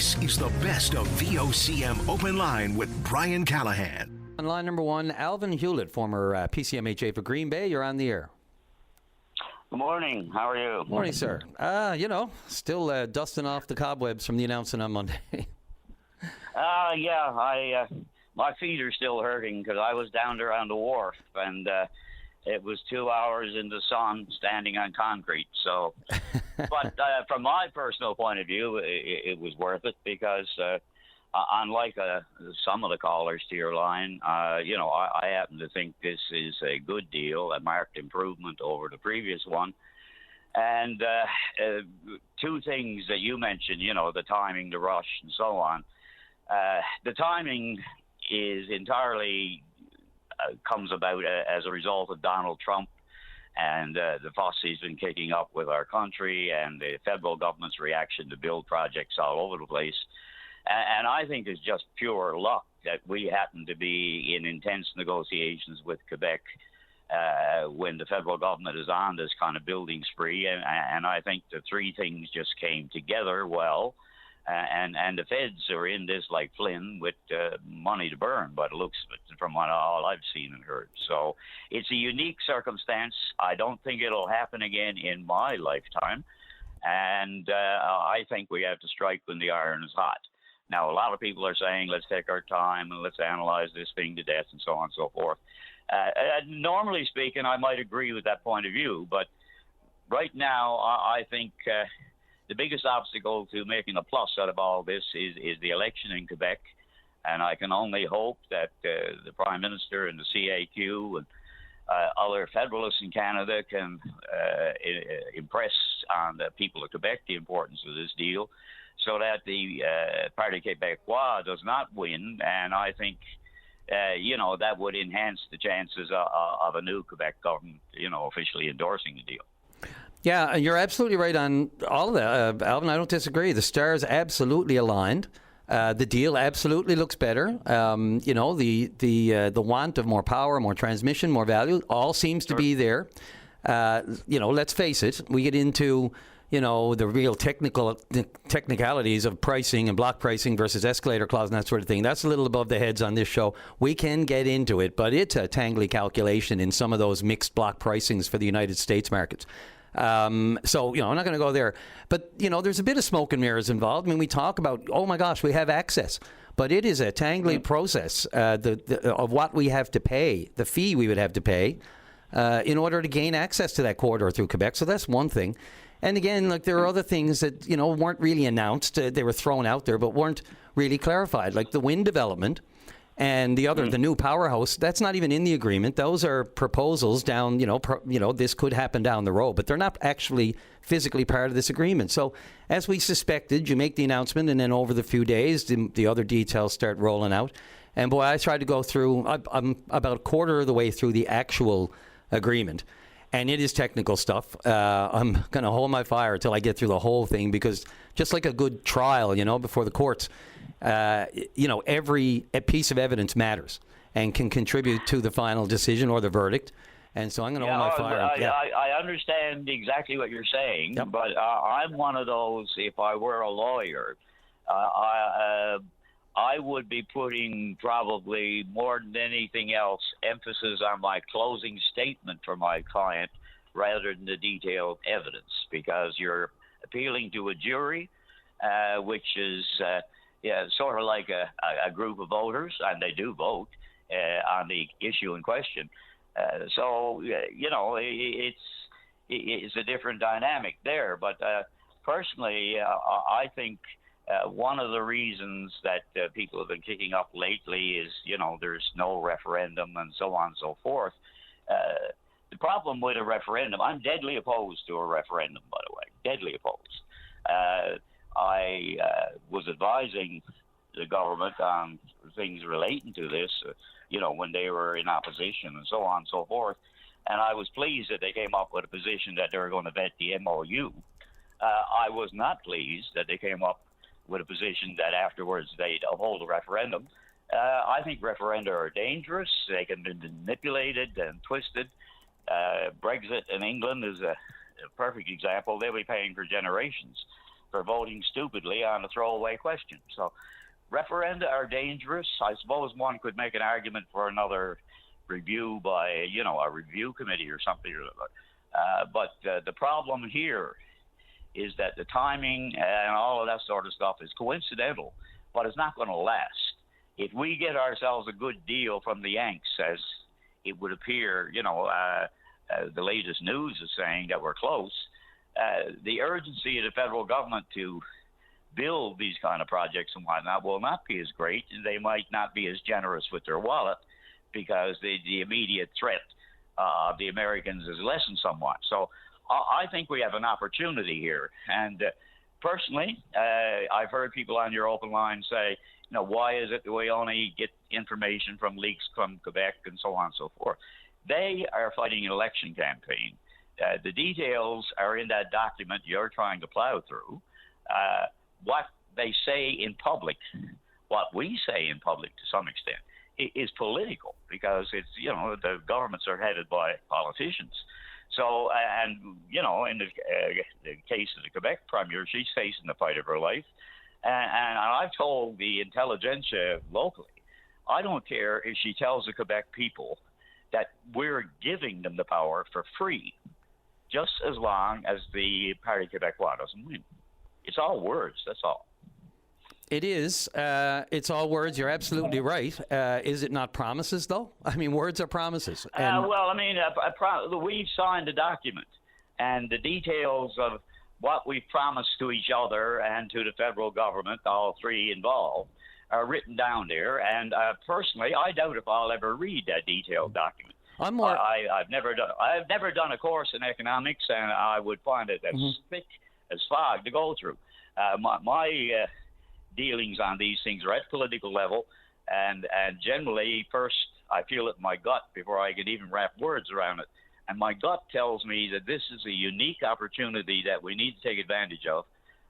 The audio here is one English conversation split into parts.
This is the best of VOCM Open Line with Brian Callahan. On line number one, Alvin Hewlett, former PCMHA for Green Bay. You're on the air. Good morning. How are you? Morning, sir. Still dusting off the cobwebs from the announcement on Monday. My feet are still hurting because I was down there on the wharf, and it was 2 hours in the sun standing on concrete. So, but from my personal point of view, it was worth it because unlike some of the callers to your line, I happen to think this is a good deal, a marked improvement over the previous one. And two things that you mentioned, the timing, the rush, and so on. The timing is entirely comes about as a result of Donald Trump and the fuss he's been kicking up with our country and the federal government's reaction to build projects all over the place. And I think it's just pure luck that we happen to be in intense negotiations with Quebec when the federal government is on this kind of building spree. And I think the three things just came together well. And the feds are in this like Flynn with money to burn, but it looks from all I've seen and heard. So it's a unique circumstance. I don't think it'll happen again in my lifetime. And I think we have to strike when the iron is hot. Now, a lot of people are saying, let's take our time and let's analyze this thing to death and so on and so forth. Normally speaking, I might agree with that point of view. But right now, I think the biggest obstacle to making a plus out of all this is the election in Quebec. And I can only hope that the Prime Minister and the CAQ and other federalists in Canada can impress on the people of Quebec the importance of this deal so that the Parti Québécois does not win. And I think, that would enhance the chances of a new Quebec government, officially endorsing the deal. Yeah, you're absolutely right on all of that, Alvin. I don't disagree. The stars absolutely aligned. The deal absolutely looks better. The want of more power, more transmission, more value, all seems to be there. Let's face it. We get into the real technicalities of pricing and block pricing versus escalator clause and that sort of thing. That's a little above the heads on this show. We can get into it, but it's a tangly calculation in some of those mixed block pricings for the United States markets. I'm not going to go there. But, there's a bit of smoke and mirrors involved. I mean, we talk about, oh, my gosh, we have access. But it is a tangly process of what we have to pay, the fee we would have to pay in order to gain access to that corridor through Quebec. So that's one thing. And again, there are other things that, weren't really announced. They were thrown out there, but weren't really clarified, like the wind development. And the other, the new powerhouse, that's not even in the agreement. Those are proposals down, this could happen down the road, but they're not actually physically part of this agreement. So as we suspected, you make the announcement and then over the few days, the other details start rolling out. And boy, I tried to go through, I'm about a quarter of the way through the actual agreement. And it is technical stuff. I'm going to hold my fire until I get through the whole thing because just like a good trial, before the courts, every piece of evidence matters and can contribute to the final decision or the verdict. And so I'm going to hold my fire. I understand exactly what you're saying, yep. But I'm one of those, if I were a lawyer, I would be putting probably more than anything else emphasis on my closing statement for my client rather than the detailed evidence because you're appealing to a jury, which is sort of like a group of voters, and they do vote on the issue in question. It's a different dynamic there. But personally, I think one of the reasons that people have been kicking up lately is, there's no referendum and so on and so forth. The problem with a referendum, I'm deadly opposed to a referendum, by the way, deadly opposed. I was advising the government on things relating to this, when they were in opposition and so on and so forth. And I was pleased that they came up with a position that they were going to vet the MOU. I was not pleased that they came up with a position that afterwards they'd hold a referendum. I think referenda are dangerous. They can be manipulated and twisted. Brexit in England is a perfect example. They'll be paying for generations. for voting stupidly on a throwaway question. So referenda are dangerous. I suppose one could make an argument for another review by, a review committee or something. But the problem here is that the timing and all of that sort of stuff is coincidental, but it's not going to last. If we get ourselves a good deal from the Yanks, as it would appear, the latest news is saying that we're close, the urgency of the federal government to build these kind of projects and whatnot will not be as great. They might not be as generous with their wallet because the immediate threat of the Americans is lessened somewhat. So I think we have an opportunity here. And personally, I've heard people on your open line say, why is it that we only get information from leaks from Quebec and so on and so forth? They are fighting an election campaign. The details are in that document you're trying to plow through. What they say in public, what we say in public to some extent, is political because it's, the governments are headed by politicians. So, and, in the case of the Quebec premier, she's facing the fight of her life. And I've told the intelligentsia locally, I don't care if she tells the Quebec people that we're giving them the power for free, just as long as the Parti Québécois doesn't win. It's all words, that's all. It is. It's all words. You're absolutely right. Is it not promises, though? I mean, words are promises. And we've signed a document, and the details of what we've promised to each other and to the federal government, all three involved, are written down there. And personally, I doubt if I'll ever read that detailed document. I've never done a course in economics, and I would find it as thick as fog to go through. My dealings on these things are at political level, and generally, first I feel it in my gut before I can even wrap words around it. And my gut tells me that this is a unique opportunity that we need to take advantage of,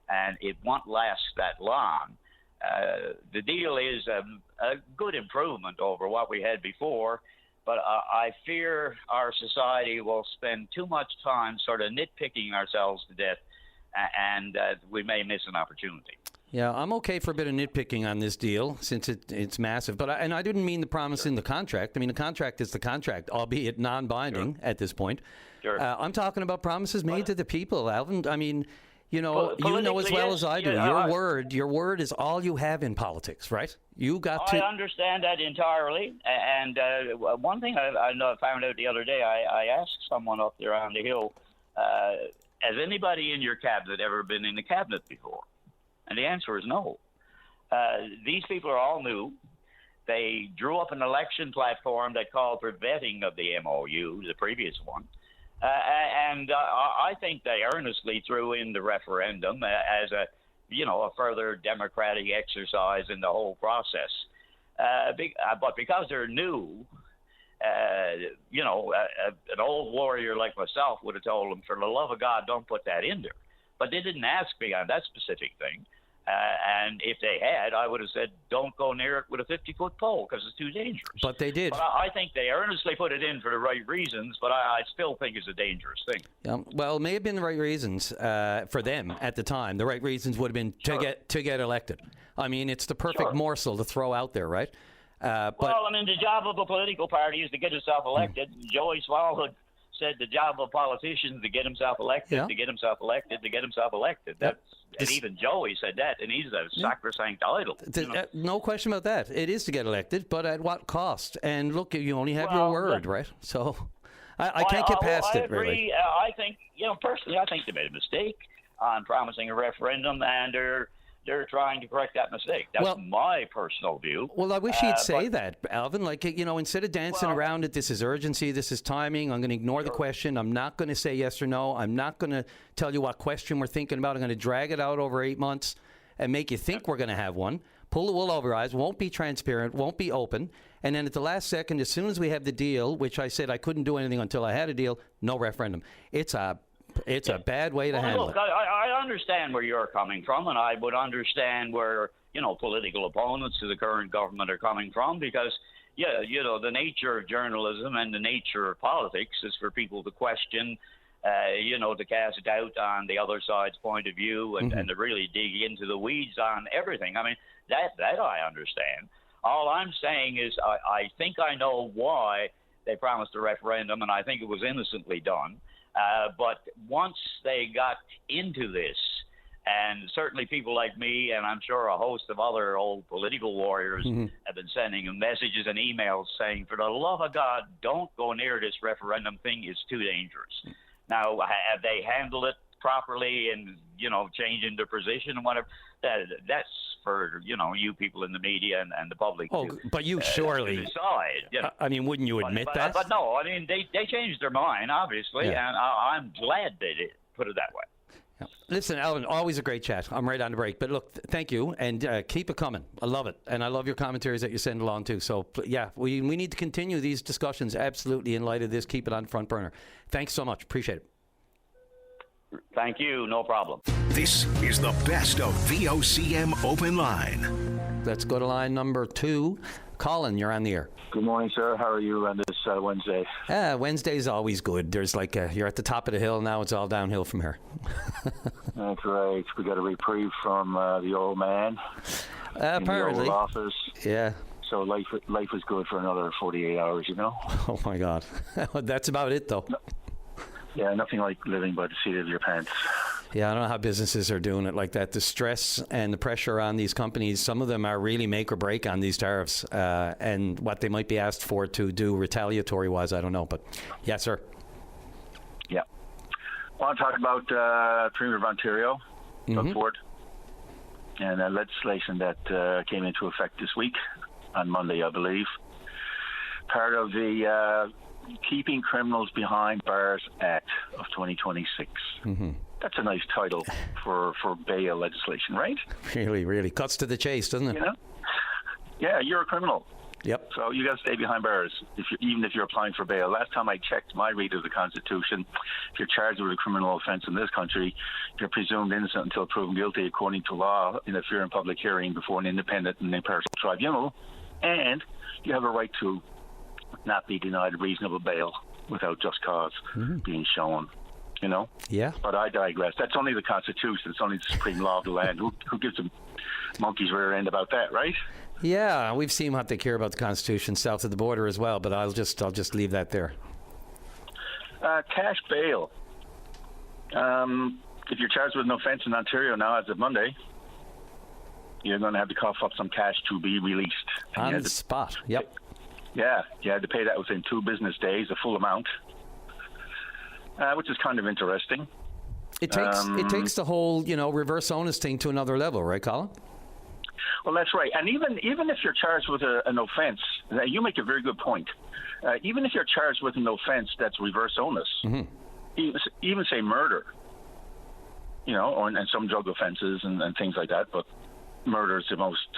and it won't last that long. The deal is a good improvement over what we had before, but I fear our society will spend too much time sort of nitpicking ourselves to death, and we may miss an opportunity. Yeah, I'm okay for a bit of nitpicking on this deal since it's massive. But I didn't mean the promise in the contract. I mean, the contract is the contract, albeit non-binding at this point. Sure. I'm talking about promises made to the people, Alvin. I mean, you know as well as I do. Your word is all you have in politics, right? You got to. I understand that entirely. And one thing I found out the other day, I asked someone up there on the hill, has anybody in your cabinet ever been in the cabinet before? And the answer is no. These people are all new. They drew up an election platform that called for vetting of the MOU, the previous one. And I think they earnestly threw in the referendum as a further democratic exercise in the whole process. But because they're new, an old warrior like myself would have told them, for the love of God, don't put that in there. But they didn't ask me on that specific thing. And if they had, I would have said, don't go near it with a 50-foot pole because it's too dangerous. But they did. But I think they earnestly put it in for the right reasons, but I still think it's a dangerous thing. Well, it may have been the right reasons for them at the time. The right reasons would have been to get elected. I mean, it's the perfect morsel to throw out there, right? Well, I mean, the job of a political party is to get itself elected. Joey Swallowhood said the job of politicians to get himself elected, to get himself elected, to get himself elected. And even Joey said that, and he's a sacrosanct idol. No question about that. It is to get elected, but at what cost? And look, you only have your word, right? So I can't get past it, agree. really. I think, personally, I think they made a mistake on promising a referendum, and they're trying to correct that mistake. That's my personal view. Well, I wish you'd say that, Alvin. Like, instead of dancing around it, this is urgency, this is timing, I'm going to ignore the question. I'm not going to say yes or no. I'm not going to tell you what question we're thinking about. I'm going to drag it out over 8 months and make you think we're going to have one. Pull the wool over your eyes, won't be transparent, won't be open. And then at the last second, as soon as we have the deal, which I said I couldn't do anything until I had a deal, no referendum. It's a bad way to handle it. I understand where you're coming from, and I would understand where, political opponents to the current government are coming from, because, the nature of journalism and the nature of politics is for people to question to cast doubt on the other side's point of view and to really dig into the weeds on everything. I mean, that I understand. All I'm saying is I think I know why they promised a referendum, and I think it was innocently done. But once they got into this, and certainly people like me, and I'm sure a host of other old political warriors have been sending them messages and emails saying, for the love of God, don't go near this referendum thing. It's too dangerous. Now, have they handled it properly and, changing their position and whatever? That's for, you people in the media and the public but you surely decide. I mean, wouldn't you admit that? But no, I mean, they changed their mind, obviously, and I'm glad they did, put it that way. Listen, Alvin, always a great chat. I'm right on the break. But look, thank you, and keep it coming. I love it. And I love your commentaries that you send along, too. So, we need to continue these discussions, absolutely, in light of this. Keep it on front burner. Thanks so much. Appreciate it. Thank you. No problem. This is the best of VOCM Open Line. Let's go to line number 2. Colin, you're on the air. Good morning, sir. How are you on this Wednesday? Wednesday's always good. There's you're at the top of the hill now. It's all downhill from here. That's right. We got a reprieve from the old man apparently. in the old office. Yeah. So life is good for another 48 hours, Oh, my God. That's about it, though. No. Yeah, nothing like living by the seat of your pants. Yeah, I don't know how businesses are doing it like that. The stress and the pressure on these companies, some of them are really make or break on these tariffs. And what they might be asked for to do retaliatory-wise, I don't know. But, yes, sir. Yeah. I want to talk about Premier of Ontario, Doug Ford, and legislation that came into effect this week, on Monday, I believe. Part of the Keeping Criminals Behind Bars Act of 2026. That's a nice title for bail legislation, right? Really, really cuts to the chase, doesn't it? Yeah, you're a criminal. Yep. So you got to stay behind bars, even if you're applying for bail. Last time I checked my read of the Constitution, if you're charged with a criminal offence in this country, you're presumed innocent until proven guilty according to law in a fair and public hearing before an independent and impartial tribunal, and you have a right to not be denied reasonable bail without just cause being shown. Yeah. But I digress. That's only the Constitution. It's only the supreme law of the land. Who gives a monkey's rear end about that, right? Yeah, we've seen what they care about the Constitution south of the border as well. But I'll just leave that there. Cash bail. If you're charged with an offence in Ontario now, as of Monday, you're going to have to cough up some cash to be released. On the spot. Yep. Yeah, you had to pay that within 2 business days, the full amount, which is kind of interesting. It takes the whole, reverse onus thing to another level, right, Colin? Well, that's right. And even if you're charged with an offence, you make a very good point. Even if you're charged with an offence that's reverse onus, even say murder, and some drug offences and things like that, but murder is the most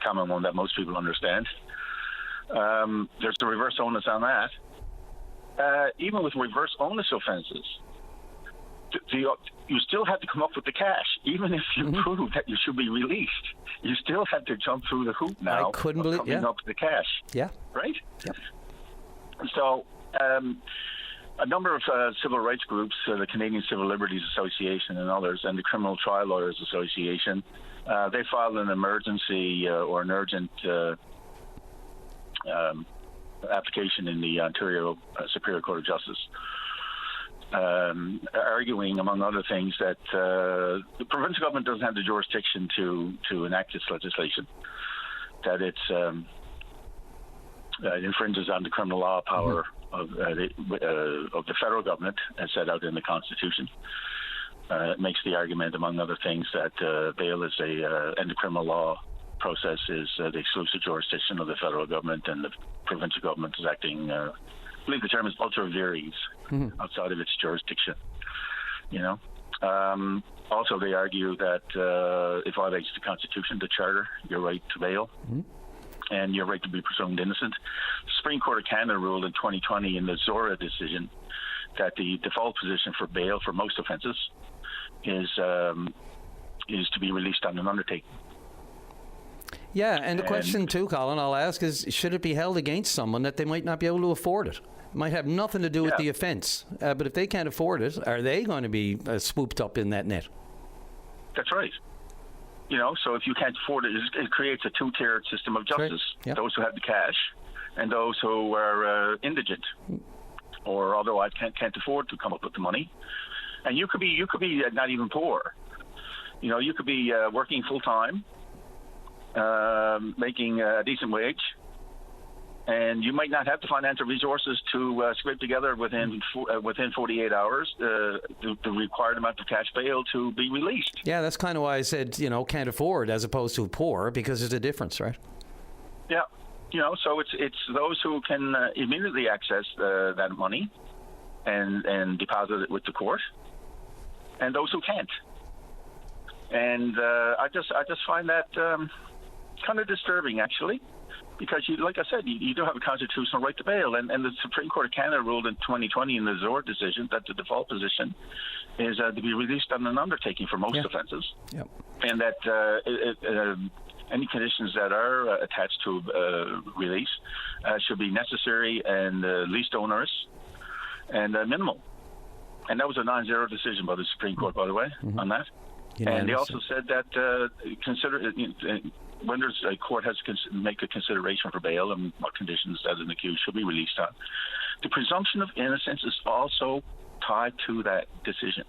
common one that most people understand. There's the reverse onus on that. Even with reverse onus offences, you still have to come up with the cash. Even if you prove that you should be released, you still have to jump through the hoop now. I couldn't believe coming up with the cash. Yeah. Right? Yep. So a number of civil rights groups, the Canadian Civil Liberties Association and others, and the Criminal Trial Lawyers Association, they filed an emergency or an urgent application in the Ontario Superior Court of Justice, arguing, among other things, that the provincial government doesn't have the jurisdiction to enact this legislation, that it infringes on the criminal law power of the federal government, as set out in the Constitution. It makes the argument, among other things, that bail is and the criminal law process is the exclusive jurisdiction of the federal government, and the provincial government is acting, I believe the term is ultra vires, outside of its jurisdiction. Also, they argue that it violates the Constitution, the Charter, your right to bail, and your right to be presumed innocent. The Supreme Court of Canada ruled in 2020 in the Zora decision that the default position for bail for most offences is to be released on an undertaking. Yeah, and the question too, Colin, I'll ask is, should it be held against someone that they might not be able to afford it? It might have nothing to do with the offence, but if they can't afford it, are they going to be swooped up in that net? That's right. So if you can't afford it, it creates a two-tiered system of justice. Yep. Those who have the cash and those who are indigent or otherwise can't afford to come up with the money. And you could be not even poor. You could be working full-time, making a decent wage, and you might not have the financial resources to scrape together within 48 hours the required amount of cash bail to be released. Yeah, that's kind of why I said, can't afford as opposed to poor, because there's a difference, right? Yeah. So it's those who can immediately access that money and deposit it with the court, and those who can't. And I just find that kind of disturbing, actually, because like I said, you do have a constitutional right to bail, and the Supreme Court of Canada ruled in 2020 in the Zord decision that the default position is to be released on an undertaking for most offences, and that any conditions that are attached to release should be necessary and least onerous and minimal. And that was a 9-0 decision by the Supreme Court, by the way, on that. And they also said that when there's a court has to make a consideration for bail and what conditions that an accused should be released on, the presumption of innocence is also tied to that decision.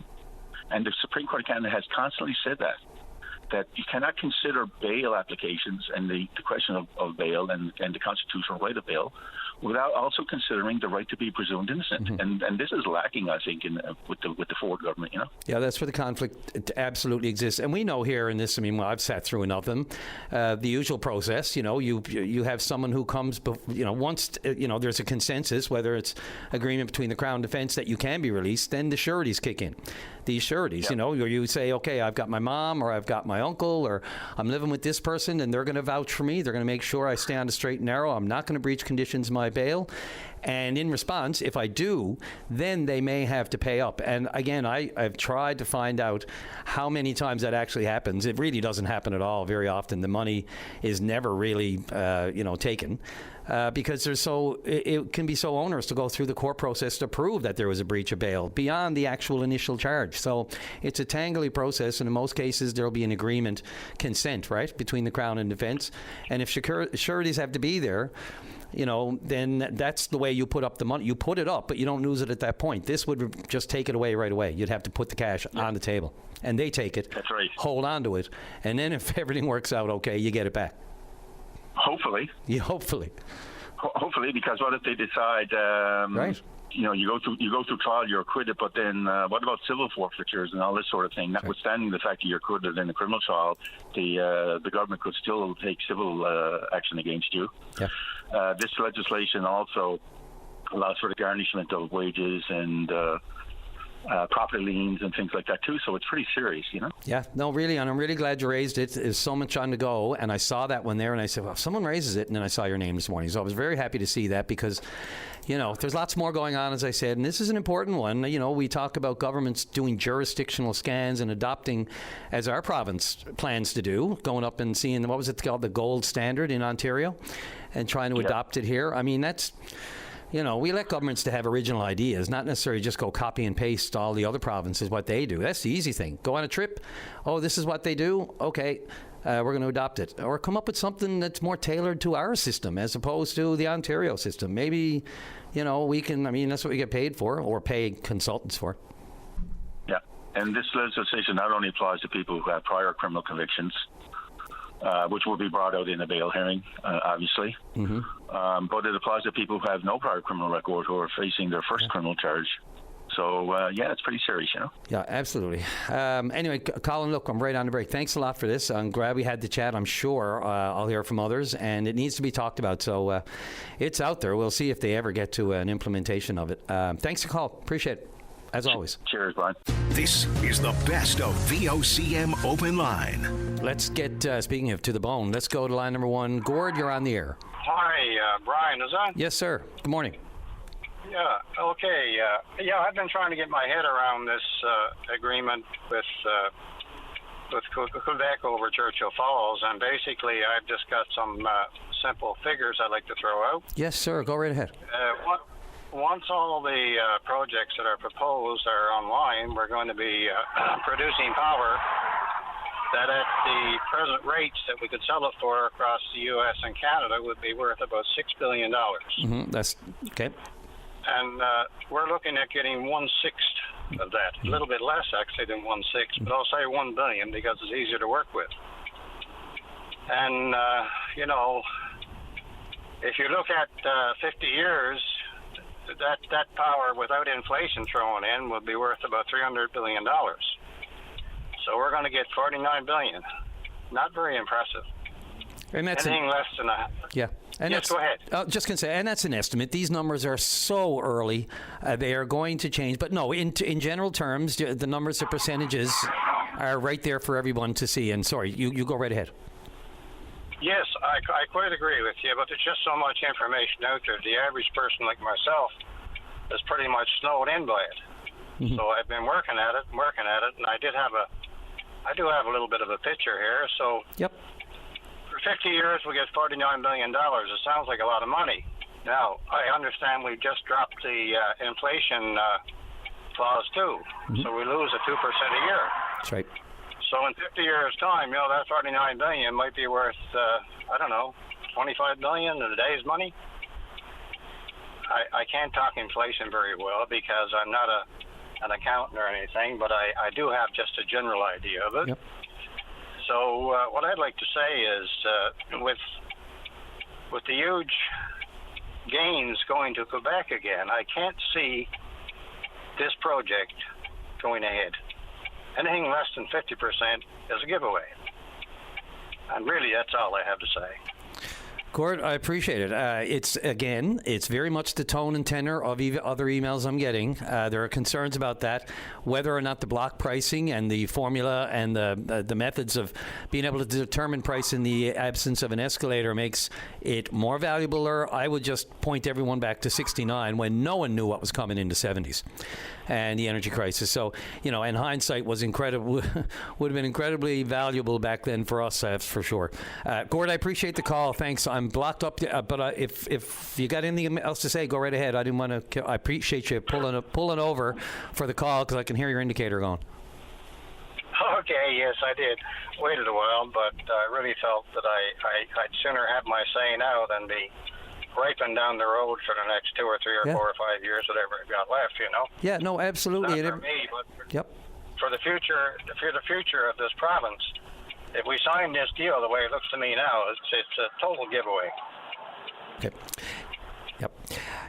And the Supreme Court of Canada has constantly said that you cannot consider bail applications and the question of bail and the constitutional right of bail without also considering the right to be presumed innocent. And this is lacking, I think, with the Ford government, Yeah, that's where the conflict absolutely exists. And we know here in this, I've sat through enough of them, the usual process, you have someone who comes, once, there's a consensus, whether it's agreement between the Crown Defence that you can be released, then the sureties kick in. These sureties, where you say, okay, I've got my mom or I've got my uncle or I'm living with this person and they're going to vouch for me. They're going to make sure I stay on the straight and narrow. I'm not going to breach conditions of my bail. And in response, if I do, then they may have to pay up. And again, I've tried to find out how many times that actually happens. It really doesn't happen at all. Very often the money is never really, taken. Because it can be so onerous to go through the court process to prove that there was a breach of bail beyond the actual initial charge. So it's a tangly process, and in most cases there will be an agreement, consent, right, between the Crown and Defence. And if sureties have to be there, then that's the way you put up the money. You put it up, but you don't lose it at that point. This would just take it away right away. You'd have to put the cash on the table, and they take it, that's right, hold on to it, and then if everything works out okay, you get it back. Hopefully. Yeah, hopefully. Hopefully, because what if they decide, right? You go through trial, you're acquitted, but then what about civil forfeitures and all this sort of thing? Notwithstanding the fact that you're acquitted in a criminal trial, the government could still take civil action against you. Yeah. This legislation also allows for the garnishment of wages and property liens and things like that too, so it's pretty serious, Yeah, no, really, and I'm really glad you raised it. There's so much on the go, and I saw that one there, and I said, well, if someone raises it, and then I saw your name this morning, so I was very happy to see that because, there's lots more going on, as I said, and this is an important one. We talk about governments doing jurisdictional scans and adopting, as our province plans to do, going up and seeing, what was it called, the gold standard in Ontario, and trying to adopt it here. That's... we let governments to have original ideas, not necessarily just go copy and paste all the other provinces, what they do. That's the easy thing. Go on a trip. Oh, this is what they do. Okay, we're going to adopt it. Or come up with something that's more tailored to our system as opposed to the Ontario system. Maybe, we can, that's what we get paid for or pay consultants for. Yeah, and this legislation not only applies to people who have prior criminal convictions, which will be brought out in a bail hearing, obviously. But it applies to people who have no prior criminal record who are facing their first criminal charge. So, it's pretty serious, Yeah, absolutely. Anyway, Colin, look, I'm right on the break. Thanks a lot for this. I'm glad we had the chat. I'm sure I'll hear from others, and it needs to be talked about. So it's out there. We'll see if they ever get to an implementation of it. Thanks for the call. Appreciate it. As always. Cheers, Brian. This is the best of VOCM Open Line. Let's get, speaking of to the bone, let's go to line number one. Gord, you're on the air. Hi, Brian, is on? Yes, sir. Good morning. Yeah, okay. I've been trying to get my head around this agreement with Quebec over Churchill Falls, and basically I've just got some simple figures I'd like to throw out. Yes, sir. Go right ahead. Once all the projects that are proposed are online, we're going to be producing power that at the present rates that we could sell it for across the U.S. and Canada would be worth about $6 billion. Mm-hmm. That's okay. And we're looking at getting 1/6 of that. A little bit less, actually, than 1/6, but I'll say $1 billion because it's easier to work with. And, if you look at 50 years, that power without inflation thrown in would be worth about $300 billion. So we're going to get $49 billion. Not very impressive. And that's anything less than that. Yeah. And yes, go ahead. Just going to say, and that's an estimate. These numbers are so early. They are going to change. But no, in general terms, the numbers, the percentages are right there for everyone to see. And sorry, you go right ahead. Yes, I quite agree with you, but there's just so much information out there. The average person like myself is pretty much snowed in by it. Mm-hmm. So I've been working at it, and I do have a little bit of a picture here. So yep. For 50 years, we get $49 billion. It sounds like a lot of money. Now, I understand we've just dropped the inflation clause too, mm-hmm. So we lose 2% a year. That's right. So in 50 years' time, that $49 billion might be worth, $25 billion in today's money. I can't talk inflation very well because I'm not an accountant or anything, but I do have just a general idea of it. Yep. So what I'd like to say is with the huge gains going to Quebec again, I can't see this project going ahead. Anything less than 50% is a giveaway. And really, that's all I have to say. Gord, I appreciate it. It's very much the tone and tenor of other emails I'm getting. There are concerns about that, whether or not the block pricing and the formula and the methods of being able to determine price in the absence of an escalator makes it more valuable. Or I would just point everyone back to '69 when no one knew what was coming into '70s and the energy crisis. So, and hindsight was incredible, would have been incredibly valuable back then for us, for sure. Gord, I appreciate the call. Thanks. I'm blocked up, but if you got anything else to say, go right ahead. I appreciate you pulling over for the call because I can hear your indicator going. Okay, yes, I did. Waited a while, but I really felt that I'd sooner have my say now than be griping down the road for the next 2 or 3 or 4 or 5 years, whatever I've got left, Yeah, no, absolutely. Not for me, but yep. For the future of this province. If we sign this deal the way it looks to me now, it's a total giveaway. Okay. Yep.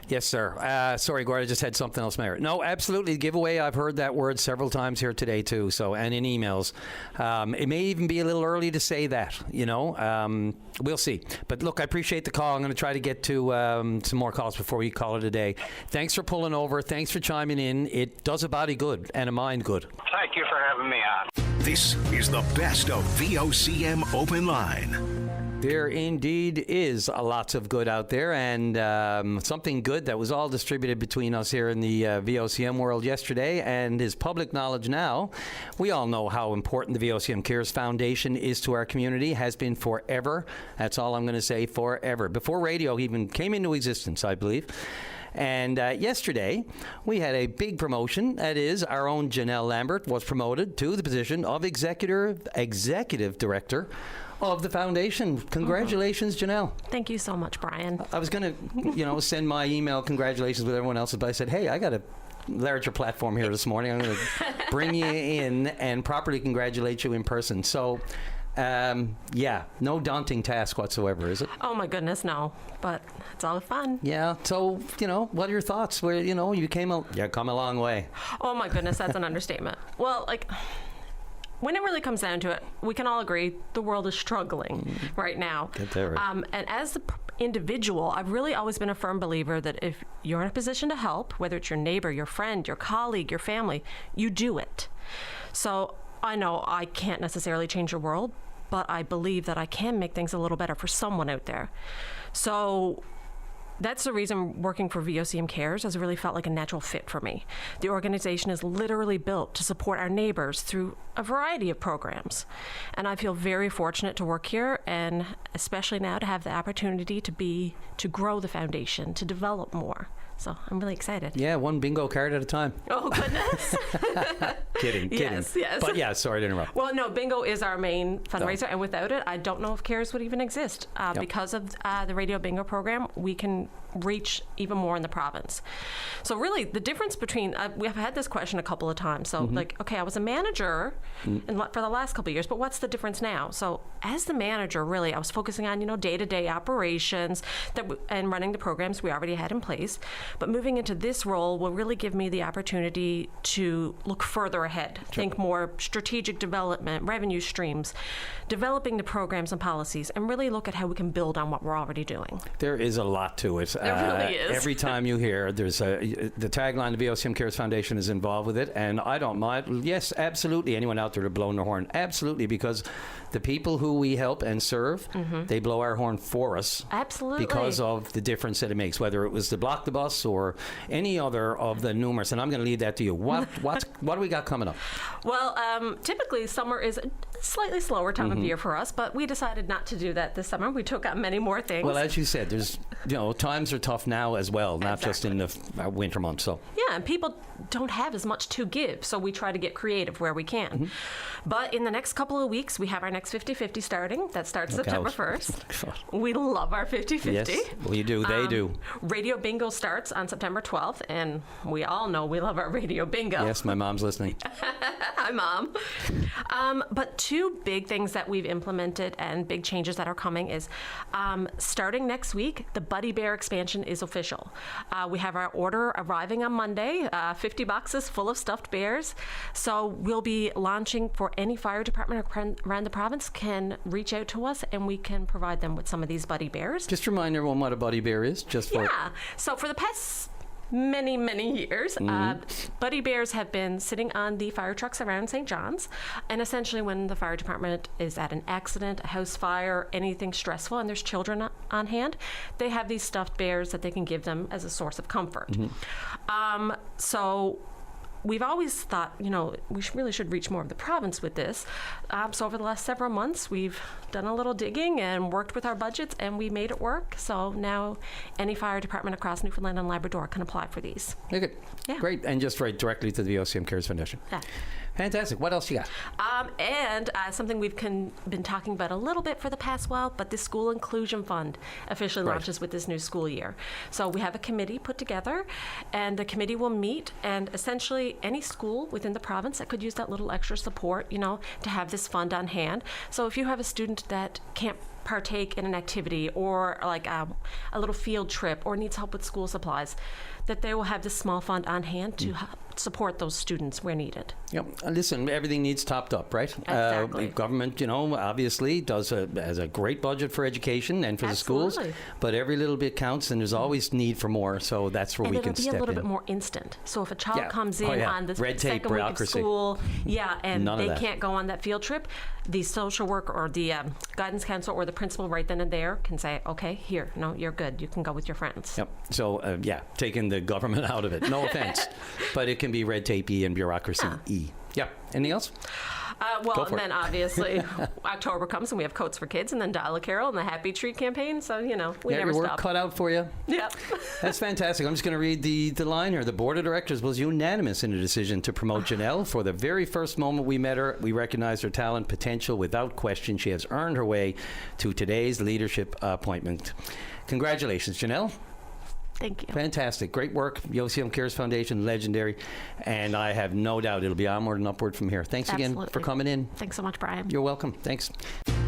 Yes, sir. Sorry, Gord, I just had something else, Mayor. No, absolutely. Giveaway, I've heard that word several times here today, too, and in emails. It may even be a little early to say that, We'll see. But, look, I appreciate the call. I'm going to try to get to some more calls before we call it a day. Thanks for pulling over. Thanks for chiming in. It does a body good and a mind good. Thank you for having me on. This is the best of VOCM Open Line. There indeed is a lots of good out there, and something good that was all distributed between us here in the VOCM world yesterday and is public knowledge now. We all know how important the VOCM Cares Foundation is to our community, has been forever. That's all I'm going to say, forever. Before radio even came into existence, I believe. And yesterday, we had a big promotion. That is, our own Janelle Lambert was promoted to the position of executive director of the foundation. Congratulations, Janelle. Thank you so much, Brian. I was going to, send my email congratulations with everyone else's, but I said, hey, I got a larger platform here this morning. I'm going to bring you in and properly congratulate you in person. So, no daunting task whatsoever, is it? Oh my goodness, no. But it's all fun. Yeah. So, what are your thoughts? Where, you come a long way. Oh my goodness, that's an understatement. Well, when it really comes down to it, we can all agree the world is struggling right now. Get there. And as the individual, I've really always been a firm believer that if you're in a position to help, whether it's your neighbor, your friend, your colleague, your family, you do it. So I know I can't necessarily change the world, but I believe that I can make things a little better for someone out there. So That's the reason working for VOCM Cares has really felt like a natural fit for me. The organization is literally built to support our neighbors through a variety of programs. And I feel very fortunate to work here, and especially now to have the opportunity to grow the foundation, to develop more. So I'm really excited. Yeah, one bingo card at a time. Oh, goodness. Kidding. Yes. But yeah, sorry to interrupt. Well, no, bingo is our main fundraiser, and without it, I don't know if CARES would even exist. Because of the radio bingo program, we can reach even more in the province. So really, the difference between, we've had this question a couple of times. So okay, I was a manager for the last couple of years, but what's the difference now? So as the manager, really, I was focusing on, day-to-day operations and running the programs we already had in place. But moving into this role will really give me the opportunity to look further ahead, think more strategic development, revenue streams, developing the programs and policies, and really look at how we can build on what we're already doing. There is a lot to it. There really is. Every time you hear the tagline, the VOCM Cares Foundation is involved with it, and I don't mind. Yes, absolutely. Anyone out there to blow their horn? Absolutely, because the people who we help and serve, they blow our horn for us. Absolutely. Because of the difference that it makes, whether it was to block the bus or any other of the numerous. And I'm going to leave that to you. What do we got coming up? Well, typically summer is a slightly slower time of year for us, but we decided not to do that this summer. We took on many more things. Well, as you said, there's times are tough now as well, not just in the winter months. So yeah, and people don't have as much to give, so we try to get creative where we can. But in the next couple of weeks, we have our next 50-50 starting. That starts September 1st. We love our 50-50. Yes, we do. They do. Radio Bingo starts on September 12th, and we all know we love our Radio Bingo. Yes, my mom's listening. Hi, Mom. But two big things that we've implemented and big changes that are coming is starting next week, the Buddy Bear expansion is official. We have our order arriving on Monday, 50 boxes full of stuffed bears. So we'll be launching for any fire department around the province can reach out to us, and we can provide them with some of these Buddy Bears. Just remind everyone what a Buddy Bear is. So for the past many years, Buddy Bears have been sitting on the fire trucks around St. John's, and essentially when the fire department is at an accident, a house fire, anything stressful, and there's children on hand, they have these stuffed bears that they can give them as a source of comfort. So we've always thought, we really should reach more of the province with this. So over the last several months, we've done a little digging and worked with our budgets, and we made it work. So now any fire department across Newfoundland and Labrador can apply for these. Very good. Yeah. Great. And just write directly to the VOCM Cares Foundation. Yeah. Fantastic. What else you got? And something we've been talking about a little bit for the past while, but the School Inclusion Fund officially launches with this new school year. So we have a committee put together, and the committee will meet, and essentially any school within the province that could use that little extra support, to have this fund on hand. So if you have a student that can't partake in an activity or like a little field trip or needs help with school supplies, that they will have this small fund on hand to support those students where needed. Yep. Listen, everything needs topped up, right? Exactly. Government, obviously has a great budget for education and for the schools, but every little bit counts, and there's always need for more. So that's where we can step in. And it'll be a little bit more instant. So if a child comes in on the red tape, second week of school, and None they of that. can't go on that field trip, the social worker or the guidance counselor or the principal right then and there can say, okay, here, no, you're good. You can go with your friends. Yep. So, taking the government out of it. No offense, but it can be red tape-y and bureaucracy-y. Yeah. Anything else? Well, and then obviously October comes and we have Coats for Kids and then Dial a Carol and the Happy Tree campaign. So, we never work stop. cut out for you. Yep. That's fantastic. I'm just going to read the line here. The board of directors was unanimous in the decision to promote Janelle. For the very first moment we met her, we recognized her talent, potential. Without question, she has earned her way to today's leadership appointment. Congratulations, Janelle. Thank you. Fantastic. Great work. VOCM Cares Foundation, legendary. And I have no doubt it'll be onward and upward from here. Thanks again for coming in. Thanks so much, Brian. You're welcome. Thanks.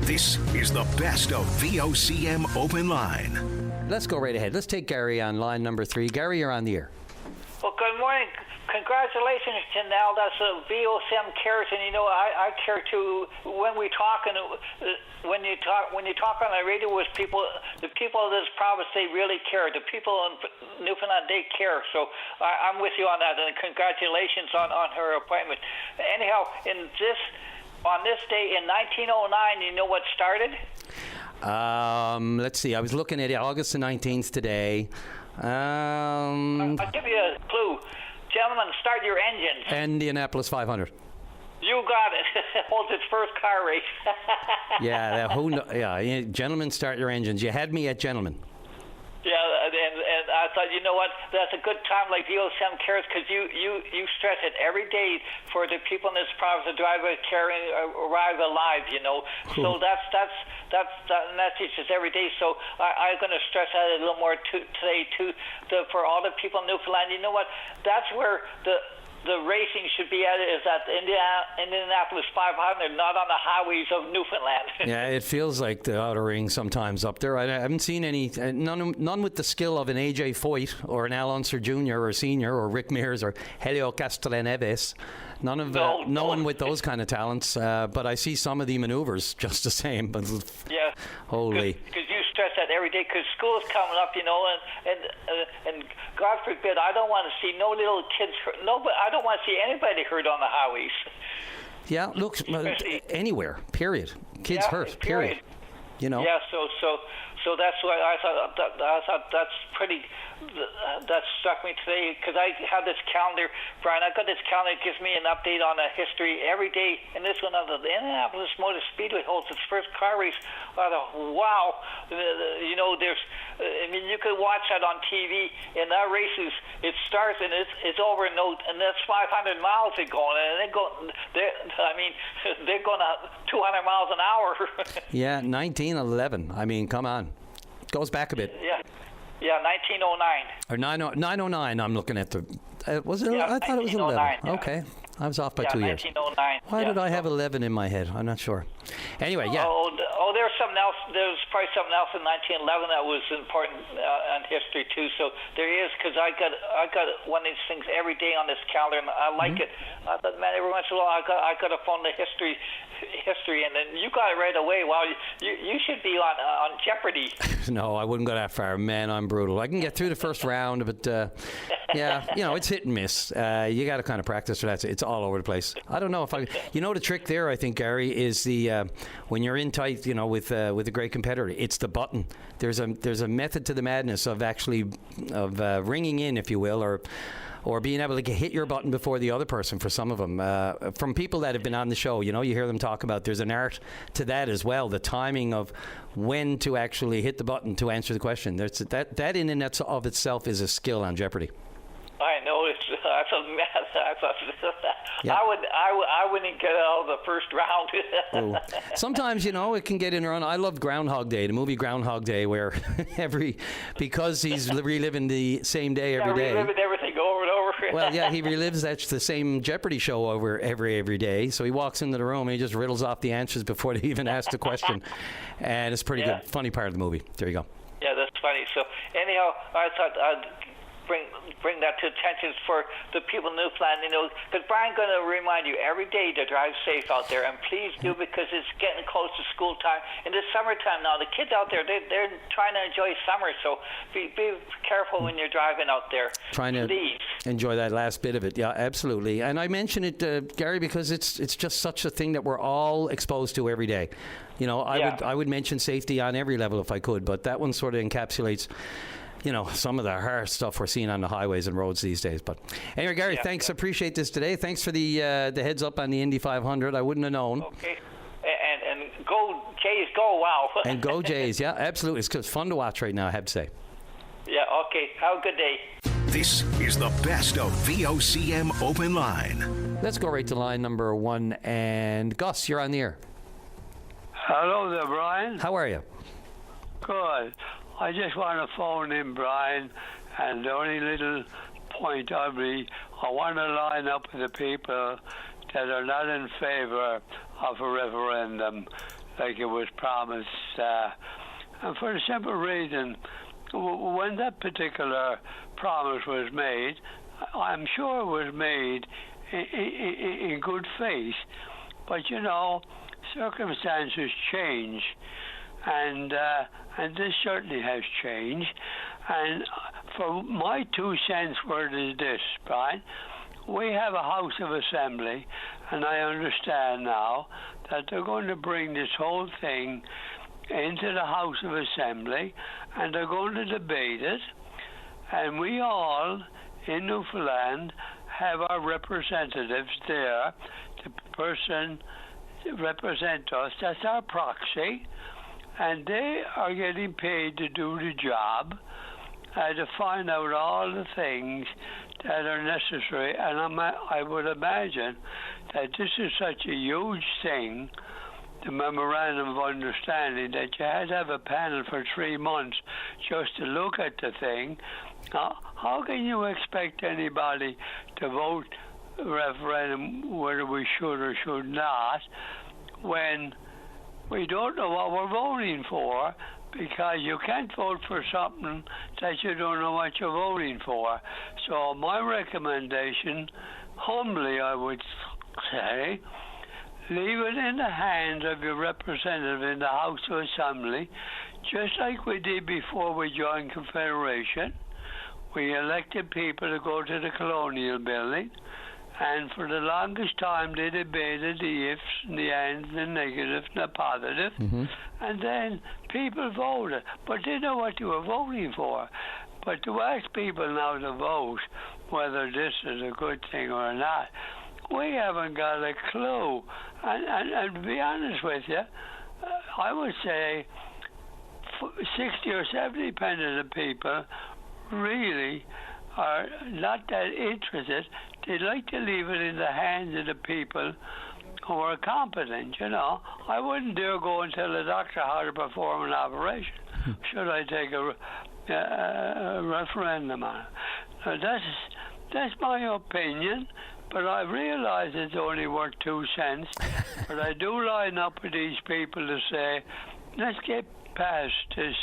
This is the best of VOCM Open Line. Let's go right ahead. Let's take Gary on line number 3. Gary, you're on the air. Well, good morning. Congratulations, Janelle. That's a VOCM Cares, and I care too. When we talk and when you talk on the radio with people, the people of this province, they really care. The people in Newfoundland, they care. So I'm with you on that, and congratulations on her appointment. Anyhow, on this day in 1909, you know what started? Let's see. I was looking at August the 19th today. I'll give you a clue. Gentlemen, start your engines. Indianapolis 500. You got it. Holds its first car race. Yeah, gentlemen, start your engines. You had me at gentlemen. Yeah, and I thought, you know what, that's a good time like VOCM cares, because you stress it every day for the people in this province to drive arrive alive, you know. So that's message is every day. So I'm going to stress that a little more today too, for all the people in Newfoundland. You know what, that's where the racing should be at, is at the Indianapolis 500, not on the highways of Newfoundland. Yeah, it feels like the outer ring sometimes up there. I haven't seen any, none with the skill of an AJ Foyt or an Al Unser Jr. or Senior or Rick Mears or Helio Castellaneves. No one with those kind of talents. But I see some of the maneuvers just the same. But yeah, holy. Because you stress that every day, because school's coming up, you know, and God forbid, I don't want to see no little kids hurt. I don't want to see anybody hurt on the highways. Yeah, look, anywhere. Period. Kids hurt. Period. You know. Yeah. So that's why I thought that's pretty. That struck me today, because I have this calendar, Brian. I got this calendar that gives me an update on history every day. And this one, the Indianapolis Motor Speedway holds its first car race. I thought, wow, you know, you could watch that on TV. And that races, it starts and it's over in that's 500 miles they're going, and they're going 200 miles an hour. Yeah, 1911. I mean, come on, goes back a bit. Yeah, 1909. Or 909, I'm looking at the... was it? Yeah, I thought it was 11. Yeah. Okay. I was off by 2 years. 1909. Why did I have 11 in my head? I'm not sure. Anyway, yeah. There's something else. There's probably something else in 1911 that was important in history too. So there is, because I got one of these things every day on this calendar, and I like it. I thought, man, every once in a while I got to phone the history, and then you got it right away. Wow, you should be on Jeopardy. No, I wouldn't go that far. Man, I'm brutal. I can get through the first round, but yeah, you know, it's hit and miss. You got to kind of practice for that. It's all over the place. I don't know if you know, the trick there, I think, Gary, is the when you're in tight, you know, with a great competitor, it's the button. There's a method to the madness of actually ringing in, if you will, or being able to hit your button before the other person. For some of them, from people that have been on the show, you know, you hear them talk about there's an art to that as well. The timing of when to actually hit the button to answer the question. That in and of itself is a skill on Jeopardy. I know Yeah. I wouldn't get out of the first round. Sometimes, you know, it can get in around. I loved Groundhog Day, the movie Groundhog Day, where because he's reliving the same day every day. Reliving everything over and over. Well, yeah, he relives the same Jeopardy show over every day. So he walks into the room and he just riddles off the answers before they even ask the question, and it's pretty good. Funny part of the movie. There you go. Yeah, that's funny. So anyhow, I thought I'd bring that to attention for the people in Newfoundland, you know, because Brian's going to remind you every day to drive safe out there, and please do, because it's getting close to school time. In the summertime now, the kids out there, they're trying to enjoy summer, so be careful when you're driving out there. Trying to enjoy that last bit of it. Yeah, absolutely. And I mention it, Gary, because it's just such a thing that we're all exposed to every day. You know, I would mention safety on every level if I could, but that one sort of encapsulates, you know, some of the hard stuff we're seeing on the highways and roads these days. But anyway, Gary, thanks. Appreciate this today. Thanks for the heads up on the Indy 500. I wouldn't have known. Okay. And go Jays, go! Wow. And go Jays! Yeah, absolutely. It's fun to watch right now, I have to say. Yeah. Okay. Have a good day. This is the best of VOCM Open Line. Let's go right to line number 1. And Gus, you're on the air. Hello there, Brian. How are you? Good. I just want to phone in, Brian, and the only little point I want to line up with the people that are not in favor of a referendum like it was promised. And for the simple reason, when that particular promise was made, I'm sure it was made in good faith. But, you know, circumstances change. And this certainly has changed. And for my 2 cents worth is this, Brian. We have a House of Assembly, and I understand now that they're going to bring this whole thing into the House of Assembly, and they're going to debate it. And we all in Newfoundland have our representatives there. The person to represent us, that's our proxy, and they are getting paid to do the job, to find out all the things that are necessary. And I would imagine that this is such a huge thing, the Memorandum of Understanding, that you had to have a panel for 3 months just to look at the thing. How can you expect anybody to vote a referendum whether we should or should not when we don't know what we're voting for? Because you can't vote for something that you don't know what you're voting for. So my recommendation, humbly I would say, leave it in the hands of your representative in the House of Assembly, just like we did before we joined Confederation. We elected people to go to the Colonial Building, and for the longest time they debated the ifs and the ands, the negative and the positive, and then people voted, but they know what they were voting for. But to ask people now to vote whether this is a good thing or not, we haven't got a clue. And to be honest with you, I would say 60 or 70% of the people really are not that interested. They like to leave it in the hands of the people who are competent, you know. I wouldn't dare go and tell the doctor how to perform an operation. Should I take a referendum on it? Now, that's my opinion, but I realize it's only worth 2 cents. But I do line up with these people to say, let's get past this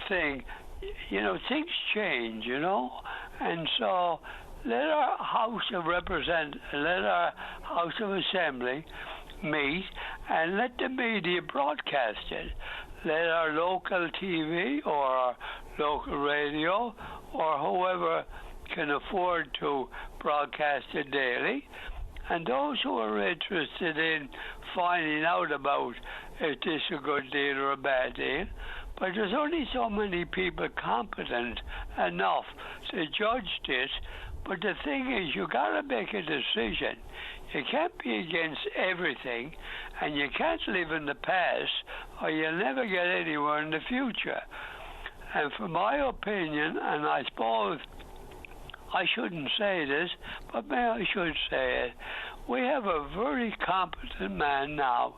thing. You know, things change, you know, and so let our House of Assembly meet and let the media broadcast it. Let our local TV or our local radio or whoever can afford to broadcast it daily, and those who are interested in finding out about if this is a good deal or a bad deal. But there's only so many people competent enough to judge this. But the thing is, you got to make a decision. You can't be against everything, and you can't live in the past, or you'll never get anywhere in the future. And for my opinion, and I suppose I shouldn't say this, but maybe I should say it, we have a very competent man now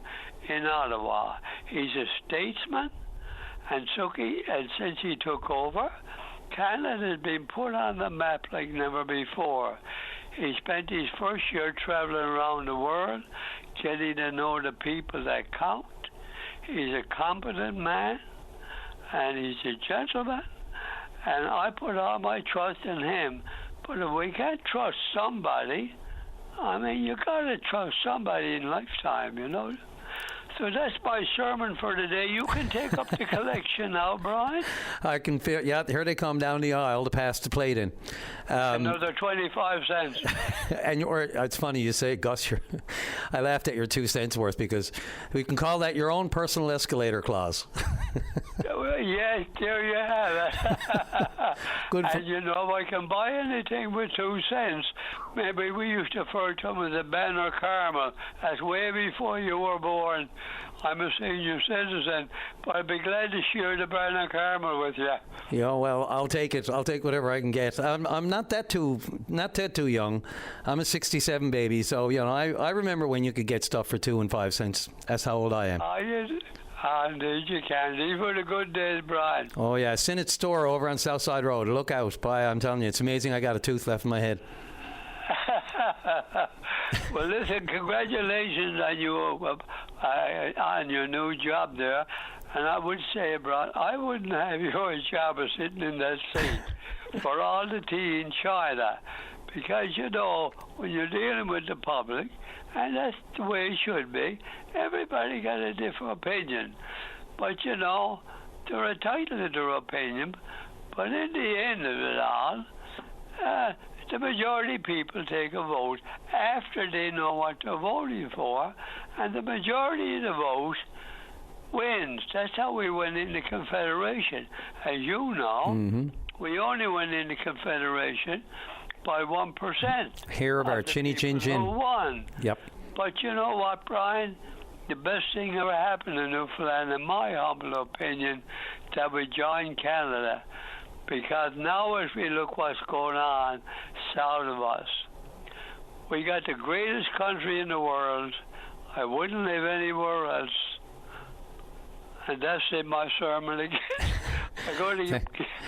in Ottawa. He's a statesman. And since he took over, Canada has been put on the map like never before. He spent his first year traveling around the world, getting to know the people that count. He's a competent man, and he's a gentleman, and I put all my trust in him. But if we can't trust somebody, I mean, you got to trust somebody in lifetime, you know. So that's my sermon for today. You can take up the collection now, Brian. I can feel, yeah, here they come down the aisle to pass the plate in. Another 25 cents. And it's funny you say, Gus, I laughed at your 2 cents worth, because we can call that your own personal escalator clause. Yes, there you have it. Good. And you know, I can buy anything with 2 cents. Maybe we used to refer to them as a Banner Caramel. That's way before you were born. I'm a senior citizen, but I'd be glad to share the Banner Caramel with you. Yeah, well, I'll take it. I'll take whatever I can get. I'm not that too young. I'm a '67 baby, so you know, I remember when you could get stuff for 2 and 5 cents. That's how old I am. Indeed, you can. These were the good days, Brian. Oh yeah, Sinnott Store over on Southside Road. Look out! Boy, I'm telling you, it's amazing. I got a tooth left in my head. Well, listen, congratulations on your new job there. And I would say, Brian, I wouldn't have your job of sitting in that seat for all the tea in China. Because, you know, when you're dealing with the public, and that's the way it should be, everybody got a different opinion. But, you know, they're entitled to their opinion. But in the end of it all, the majority of people take a vote after they know what they're voting for, and the majority of the vote wins. That's how we went into Confederation. As you know, we only went into Confederation by 1%. Hair of our chinny chin chin. Who won. Yep. But you know what, Brian? The best thing ever happened to Newfoundland, in my humble opinion, that we joined Canada. Because now as we look what's going on south of us, we got the greatest country in the world. I wouldn't live anywhere else. And that's in my sermon again.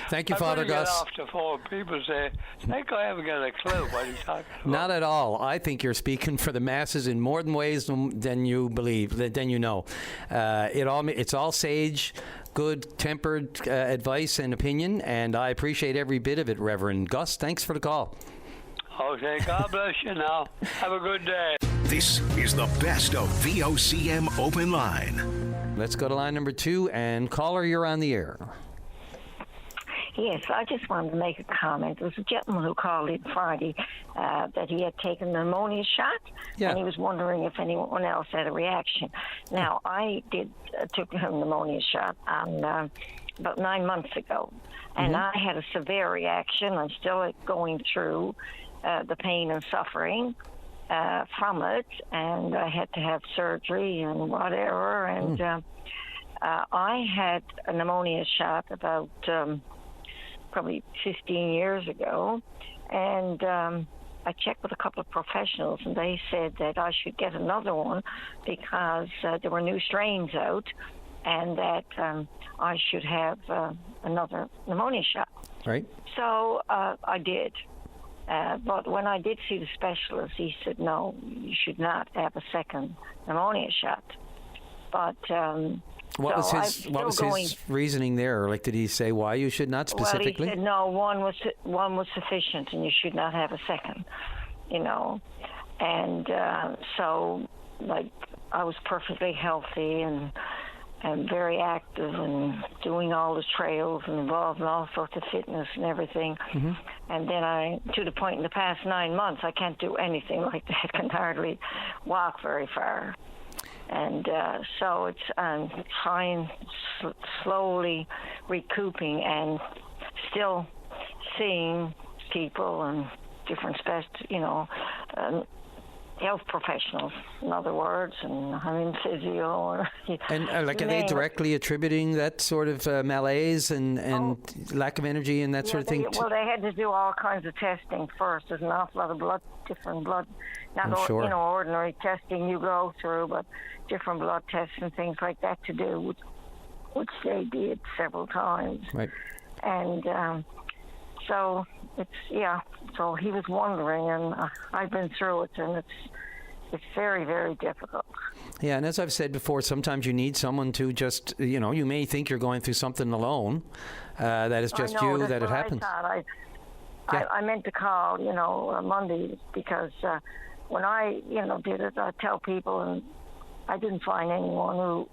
Thank you, Father Gus. Get off the phone. People say, I think I haven't got a clue what he's talking about. Not at all. I think you're speaking for the masses in more ways than you believe, than you know. It's all sage, good-tempered advice and opinion, and I appreciate every bit of it, Reverend Gus. Thanks for the call. Okay, God bless you now. Have a good day. This is the best of VOCM Open Line. Let's go to line number 2, and caller, you're on the air. Yes, I just wanted to make a comment. There was a gentleman who called in Friday that he had taken the pneumonia shot, and he was wondering if anyone else had a reaction. Now, I took a pneumonia shot on about 9 months ago, and I had a severe reaction. I'm still going through the pain and suffering from it, and I had to have surgery and whatever, and I had a pneumonia shot about probably 15 years ago, and I checked with a couple of professionals, and they said that I should get another one because there were new strains out, and that I should have another pneumonia shot. Right. So I did. But when I did see the specialist, he said, no, you should not have a second pneumonia shot. But what was his reasoning there? Like, did he say why you should not specifically? Well, he said, no, one was sufficient, and you should not have a second, And so, like, I was perfectly healthy and very active and doing all the trails and involved in all sorts of fitness and everything. And then to the point in the past 9 months, I can't do anything like that. I can hardly walk very far. And so I'm trying, slowly recouping and still seeing people and different health professionals, in other words, and I'm in physio. And are they directly attributing that sort of malaise and lack of energy and that sort of thing? Well, they had to do all kinds of testing first. There's an awful lot of different blood, not ordinary testing you go through, but different blood tests and things like that to do, which they did several times. Right. And so so he was wondering, and I've been through it, and it's very, very difficult. Yeah, and as I've said before, sometimes you need someone to just, you may think you're going through something alone, that it's just that it happens. I meant to call, Monday, because when I, did it, I tell people, and I didn't find anyone who,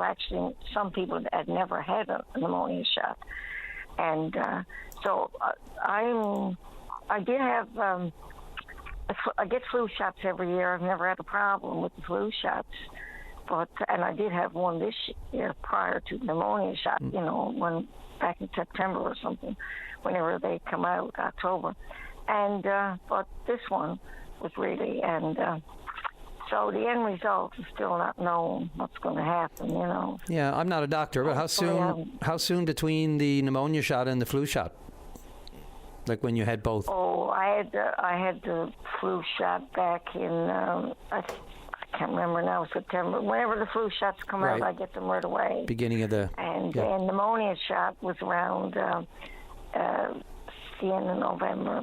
actually, some people had never had a pneumonia shot. And so I did have, I get flu shots every year. I've never had a problem with the flu shots. And I did have one this year prior to the pneumonia shot, when back in September or something, whenever they come out, October. And, but this one was really, so the end result is still not known what's going to happen, Yeah, I'm not a doctor, but how soon between the pneumonia shot and the flu shot? Like when you had both? Oh, I had the flu shot back in I can't remember now, September. Whenever the flu shots come out, I get them right away. Beginning of the and pneumonia shot was around the end of November,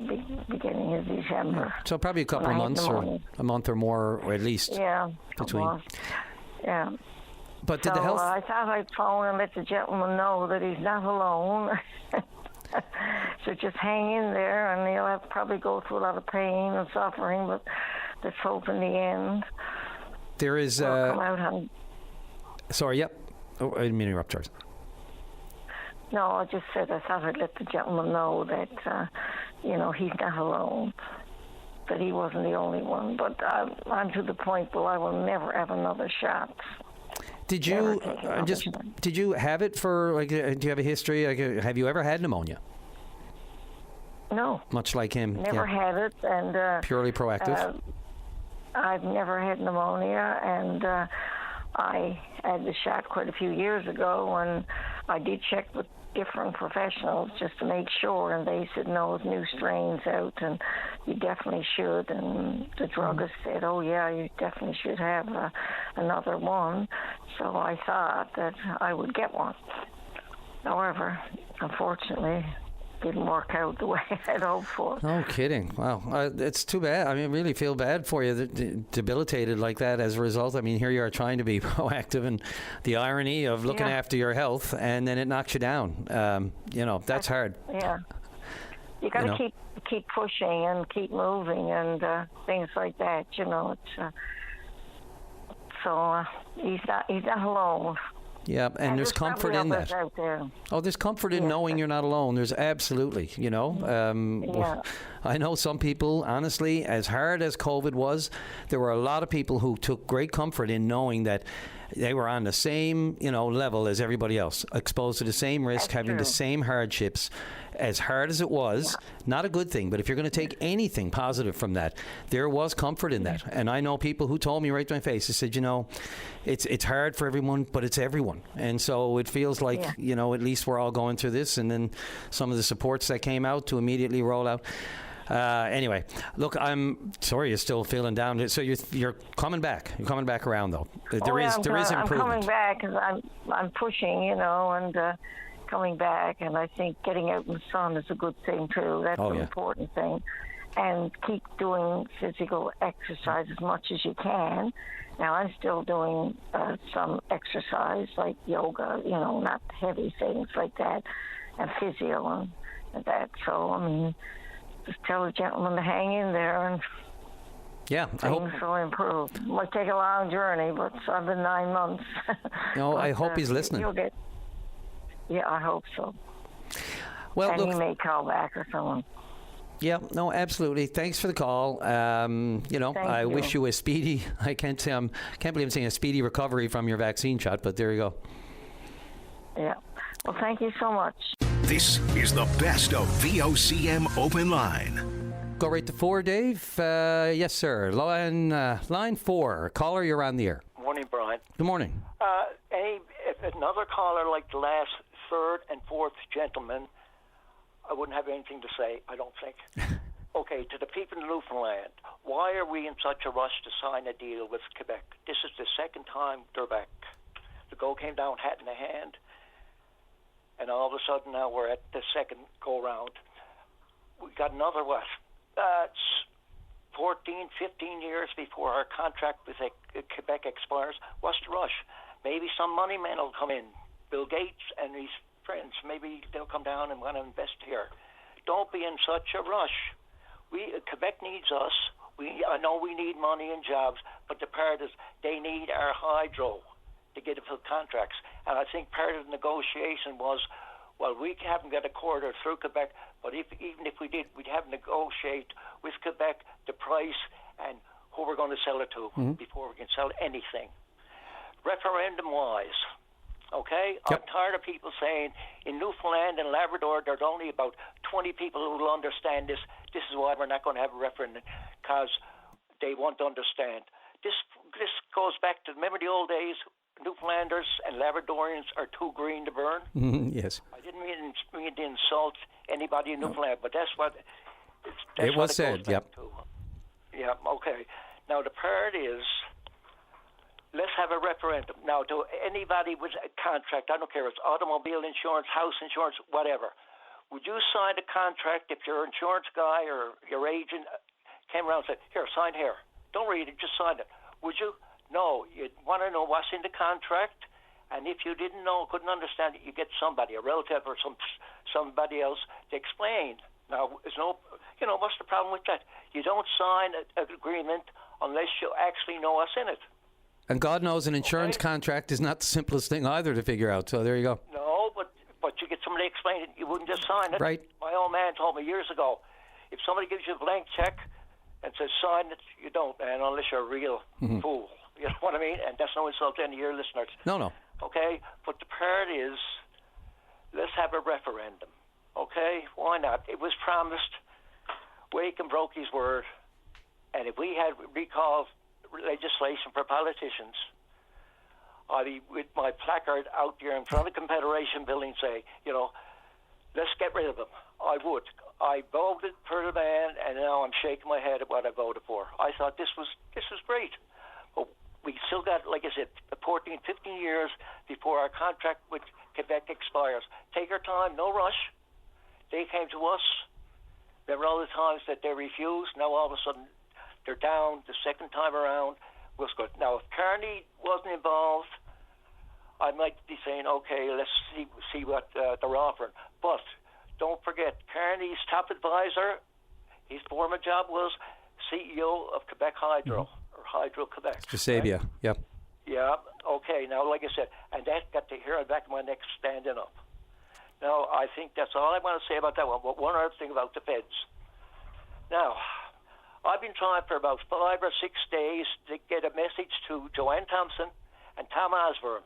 beginning of December. So probably a couple of months, or a month or more, or at least. Yeah, between. Yeah. But did the health? I thought I'd phone and let the gentleman know that he's not alone. So just hang in there, and he'll have to probably go through a lot of pain and suffering, but let's hope in the end. There is. Come out Sorry. Yep. Oh, I didn't mean to interrupt, Charles. No, I just said I thought I'd let the gentleman know that, he's not alone, that he wasn't the only one. But I'm to the point where I will never have another shot. Did you did you have it for like? Do you have a history? Like, have you ever had pneumonia? No. Much like him. Never had it, and purely proactive. I've never had pneumonia, and I had the shot quite a few years ago, and I did check with different professionals just to make sure, and they said no, new strains out, and you definitely should. And the druggist said, oh yeah, you definitely should have another one. So I thought that I would get one. However, unfortunately, didn't work out the way I'd hoped for. No kidding. Wow. It's too bad. I mean, I really feel bad for you, debilitated like that as a result. I mean, here you are trying to be proactive, and the irony of looking after your health, and then it knocks you down. That's hard. Yeah. You got to keep pushing and keep moving and things like that. So he's not alone. Yeah, and there's comfort in that. Oh, there's comfort in knowing you're not alone. There's absolutely, I know some people, honestly, as hard as COVID was, there were a lot of people who took great comfort in knowing that they were on the same, level as everybody else, exposed to the same risk, having the same hardships. As hard as it was, not a good thing, but if you're going to take anything positive from that, there was comfort in that. And I know people who told me right to my face, they said, it's hard for everyone, but it's everyone. And so it feels like, at least we're all going through this. And then some of the supports that came out to immediately roll out. Anyway, look, I'm sorry you're still feeling down. So you're coming back. You're coming back around, though. There is improvement. I'm coming back because I'm pushing, and coming back, and I think getting out in the sun is a good thing too. That's an important thing. And keep doing physical exercise as much as you can. Now I'm still doing some exercise like yoga, not heavy things like that, and physio and that. So I mean, just tell the gentleman to hang in there, and I hope will improve. It might take a long journey, but I've been 9 months. No, I hope he's listening. Yeah, I hope so. Well, and look, he may call back or someone. Yeah, no, absolutely. Thanks for the call. I wish you a speedy. I can't believe I'm saying a speedy recovery from your vaccine shot, but there you go. Yeah. Well, thank you so much. This is the best of VOCM Open Line. Go right to 4, Dave. Yes, sir. Line 4. Caller, you're on the air. Morning, Brian. Good morning. If another caller like the last third and fourth gentleman, I wouldn't have anything to say, I don't think. Okay, to the people in Newfoundland, why are we in such a rush to sign a deal with Quebec? This is the second time they're back. The go came down hat in the hand, and all of a sudden now we're at the second go-round. We got another, 14, 15 years before our contract with Quebec expires. What's the rush? Maybe some money men will come in, Bill Gates and his friends. Maybe they'll come down and want to invest here. Don't be in such a rush. Quebec needs us. I know we need money and jobs, but the part is they need our hydro to get it for contracts. And I think part of the negotiation was, well, we haven't got a quarter through Quebec, but even if we did, we'd have to negotiate with Quebec the price and who we're going to sell it to before we can sell anything. Referendum-wise, okay? Yep. I'm tired of people saying in Newfoundland and Labrador there's only about 20 people who will understand this. This is why we're not going to have a referendum, because they won't understand. This goes back to, remember the old days? Newfoundlanders and Labradorians are too green to burn? Yes. I didn't mean to insult anybody in Newfoundland, but that's what it was said, yep. To. Yeah, okay. Now the part is, let's have a referendum. Now, to anybody with a contract, I don't care if it's automobile insurance, house insurance, whatever, would you sign a contract if your insurance guy or your agent came around and said, here, sign here. Don't read it, just sign it. Would you? No. You'd want to know what's in the contract, and if you didn't know, couldn't understand it, you get somebody, a relative or somebody else to explain. Now, there's no, what's the problem with that? You don't sign an agreement unless you actually know what's in it. And God knows an insurance contract is not the simplest thing either to figure out. So there you go. No, but you get somebody to explain it. You wouldn't just sign it. Right. My old man told me years ago, if somebody gives you a blank check and says sign it, you don't, man, unless you're a real fool. You know what I mean? And that's no insult to any of your listeners. No. Okay? But the part is, let's have a referendum. Okay? Why not? It was promised. Wakem broke his word. And if we had recall legislation for politicians, I'd be with my placard out there in front of the Confederation building say, let's get rid of him. I would. I voted for the man, and now I'm shaking my head at what I voted for. I thought this was great. But we still got, like I said, 14, 15 years before our contract with Quebec expires. Take our time, no rush. They came to us. Remember all the times that they refused? Now all of a sudden they're down the second time around. Was good. Now, if Carney wasn't involved, I might be saying, okay, let's see what they're offering. But don't forget, Carney's top advisor, his former job was CEO of Quebec Hydro, or Hydro-Quebec. Sabia, right? yep. Yeah, okay. Now, like I said, and that got the hair on the back of my neck standing up. Now, I think that's all I want to say about that one. But one other thing about the feds. Now, I've been trying for about 5 or 6 days to get a message to Joanne Thompson and Tom Osborne.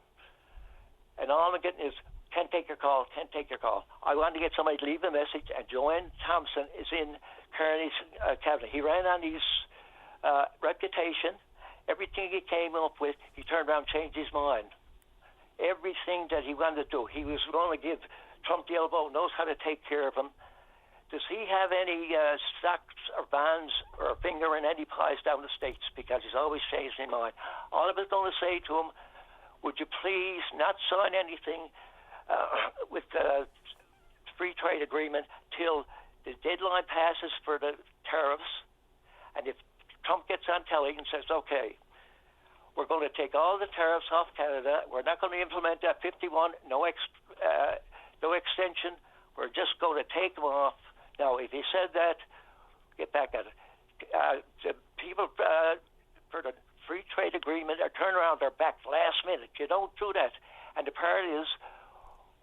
And all I'm getting is, can't take your call. I want to get somebody to leave a message, and Joanne Thompson is in Kearney's cabinet. He ran on his reputation. Everything he came up with, he turned around and changed his mind. Everything that he wanted to do, he was going to give Trump the elbow, knows how to take care of him. Does he have any stocks or bonds or a finger in any pies down the States? Because he's always changed his mind. All I was going to say to him, would you please not sign anything with the free trade agreement till the deadline passes for the tariffs? And if Trump gets on telly and says, okay, we're going to take all the tariffs off Canada, we're not going to implement that 51, no extension, we're just going to take them off. Now, if he said that, get back at it. The people for the free trade agreement are turn around their back last minute. You don't do that. And the part is,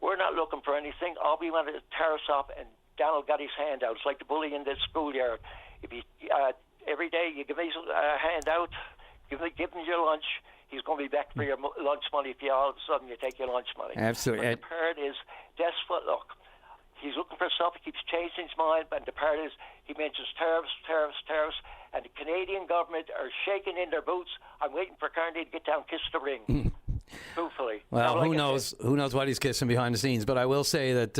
we're not looking for anything. All we want is tariffs off, and Donald got his hand out. It's like the bully in the schoolyard. If he, every day you give him a handout, give him your lunch, he's going to be back for your lunch money if you all of a sudden you take your lunch money. Absolutely. But the part is, that's what, look, he's looking for stuff. He keeps changing his mind, but the part is he mentions tariffs, and the Canadian government are shaking in their boots. I'm waiting for Carney to get down and kiss the ring. Truthfully. Well, who knows what he's kissing behind the scenes. But I will say that,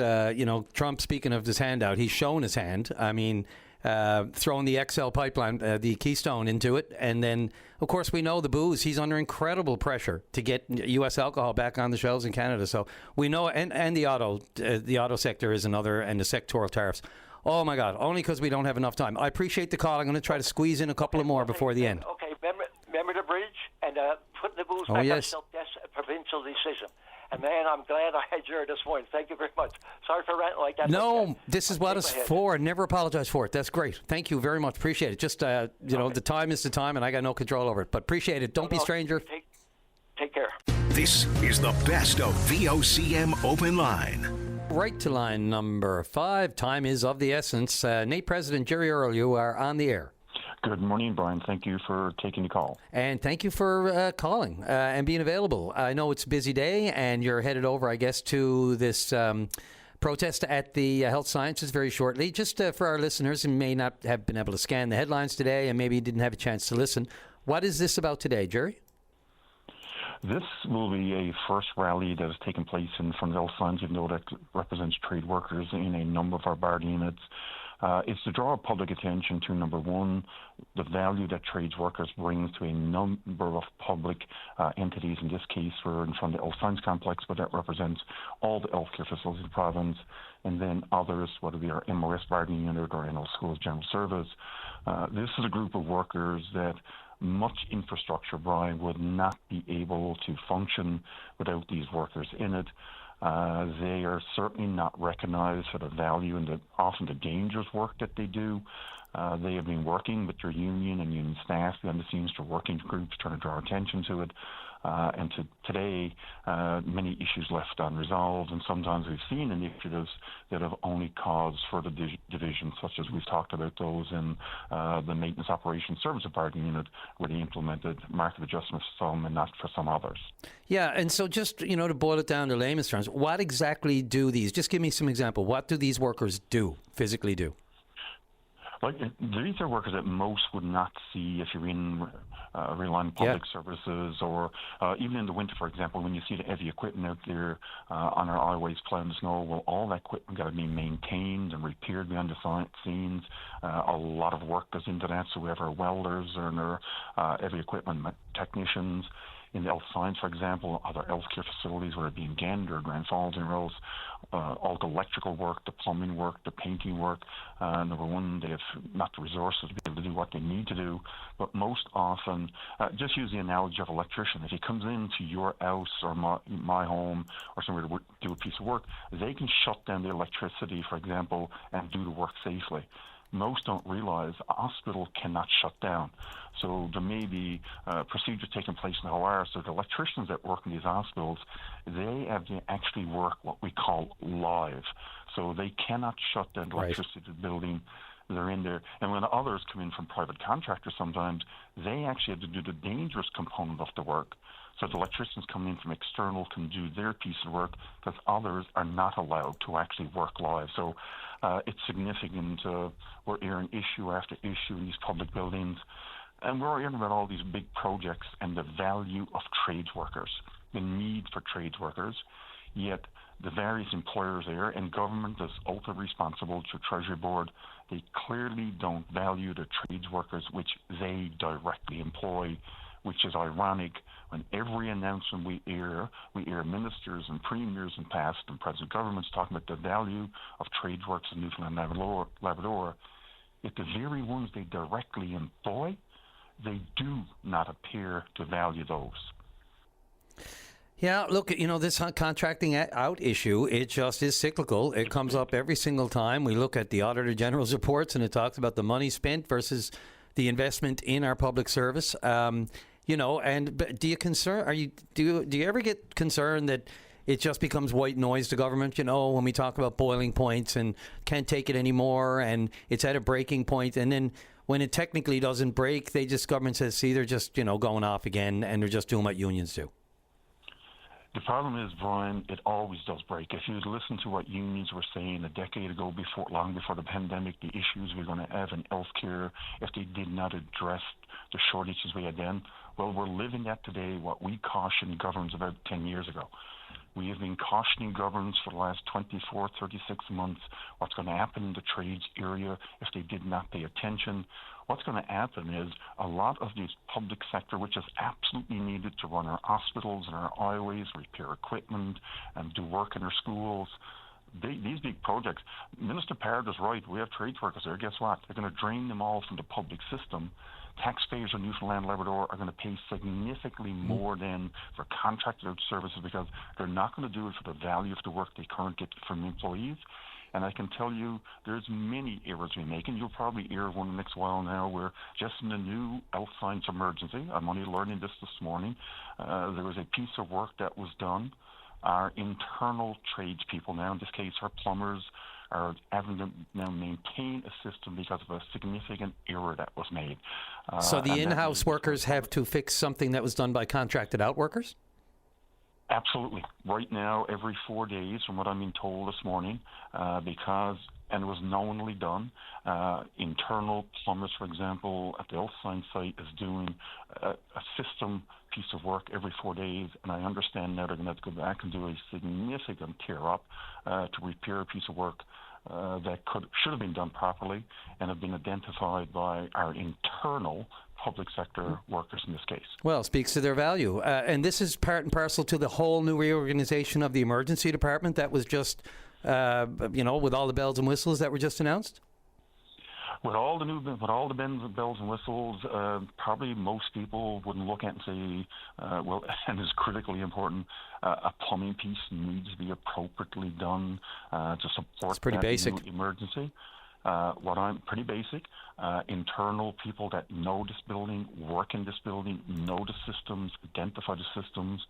Trump, speaking of his handout, he's shown his hand. I mean, throwing the XL pipeline, the Keystone, into it. And then, of course, we know the booze. He's under incredible pressure to get U.S. alcohol back on the shelves in Canada. So we know, and the auto sector is another, and the sectoral tariffs. Oh, my God, only because we don't have enough time. I appreciate the call. I'm going to try to squeeze in a couple of more before the end. Okay, remember the bridge and putting the booze back on the shelf? That's a provincial decision. And, man, I'm glad I had you this morning. Thank you very much. Sorry for ranting like that. No, this is what it's for. Never apologize for it. That's great. Thank you very much. Appreciate it. Just, the time is the time, and I got no control over it. But appreciate it. Don't be a stranger. Take care. This is the best of VOCM Open Line. Right to line number 5. Time is of the essence. Nate President Jerry Earle, you are on the air. Good morning, Brian. Thank you for taking the call. And thank you for calling and being available. I know it's a busy day, and you're headed over, I guess, to this protest at the Health Sciences very shortly. Just for our listeners who may not have been able to scan the headlines today and maybe didn't have a chance to listen, what is this about today, Jerry? This will be a first rally that has taken place in front of Health Sciences, even though that represents trade workers in a number of our bargaining units. It's to draw public attention to, number one, the value that trades workers brings to a number of public entities. In this case, we're in front of the Health Science Complex, but that represents all the healthcare facilities in the province, and then others, whether we are MRS bargaining unit or NL Schools General Service. This is a group of workers that much infrastructure, Brian, would not be able to function without these workers in it. They are certainly not recognized for the value and often the dangerous work that they do. They have been working with their union and union staff behind the scenes to working groups trying to draw attention to it. And today, many issues left unresolved, and sometimes we've seen initiatives that have only caused further division, such as we've talked about those in the Maintenance Operations Service Bargaining Unit, where they implemented market adjustments for some and not for some others. Yeah, and so just, to boil it down to layman's terms, what exactly do these, just give me some example, what do these workers physically do? Like, these are workers that most would not see if you're in relying on public services, or even in the winter, for example, when you see the heavy equipment out there on our highways plowing the snow. Well, all that equipment got to be maintained and repaired behind the scenes. A lot of work goes into that, so we have our welders and our heavy equipment technicians. In the health science, for example, other healthcare facilities, whether it be in Gander, Grand Falls, and Rose, all the electrical work, the plumbing work, the painting work. Number one, they have not the resources to be able to do what they need to do, but most often, just use the analogy of an electrician. If he comes into your house or my home or somewhere to do a piece of work, they can shut down the electricity, for example, and do the work safely. Most don't realize a hospital cannot shut down. So there may be procedures taking place in the OR. So the electricians that work in these hospitals, they have to actually work what we call live. So they cannot shut down the electricity to the building. They're in there. And when others come in from private contractors sometimes, they actually have to do the dangerous component of the work. So the electricians coming in from external can do their piece of work because others are not allowed to actually work live. So it's significant. We're hearing issue after issue in these public buildings. And we're hearing about all these big projects and the value of trades workers, the need for trades workers. Yet the various employers there, and government is ultimately responsible to Treasury Board, they clearly don't value the trades workers which they directly employ, which is ironic. When every announcement we hear ministers and premiers and past and present governments talking about the value of trades workers in Newfoundland and Labrador, yet the very ones they directly employ, they do not appear to value those. Yeah, look, this contracting out issue, it just is cyclical. It comes up every single time. We look at the Auditor General's reports, and it talks about the money spent versus the investment in our public service. But do you ever get concerned that it just becomes white noise to government? When we talk about boiling points and can't take it anymore, and it's at a breaking point, and then when it technically doesn't break, government says, see, they're just going off again, and they're just doing what unions do. The problem is, Brian, it always does break. If you listen to what unions were saying a decade ago, long before the pandemic, the issues we're going to have in healthcare, if they did not address the shortages we had then, well, we're living that today, what we cautioned governments about 10 years ago. We have been cautioning governments for the last 24, 36 months what's going to happen in the trades area if they did not pay attention. What's going to happen is a lot of this public sector, which is absolutely needed to run our hospitals and our highways, repair equipment, and do work in our schools, these big projects, Minister Parrott is right, we have trades workers there. Guess what? They're going to drain them all from the public system. Taxpayers in Newfoundland and Labrador are going to pay significantly more than for contracted out services because they're not going to do it for the value of the work they currently get from employees. And I can tell you there's many errors we make, and you'll probably hear one the next while now where just in the new health science emergency, I'm only learning this morning, there was a piece of work that was done. Our internal tradespeople now, in this case our plumbers, are having to now maintain a system because of a significant error that was made. So the in-house workers have to fix something that was done by contracted out workers? Absolutely. Right now, every 4 days, from what I'm being told this morning, and it was knowingly done, internal plumbers, for example, at the health science site is doing a system piece of work every 4 days, and I understand now they're going to have to go back and do a significant tear-up to repair a piece of work that should have been done properly and have been identified by our internal public sector workers in this case. Well, it speaks to their value. And this is part and parcel to the whole new reorganization of the emergency department that was just, with all the bells and whistles that were just announced? With all the bells and whistles, probably most people wouldn't look at and say, and it's critically important, a plumbing piece needs to be appropriately done to support it's pretty basic. Emergency. what I'm pretty basic. Internal people that know this building, work in this building, know the systems, identify the systems.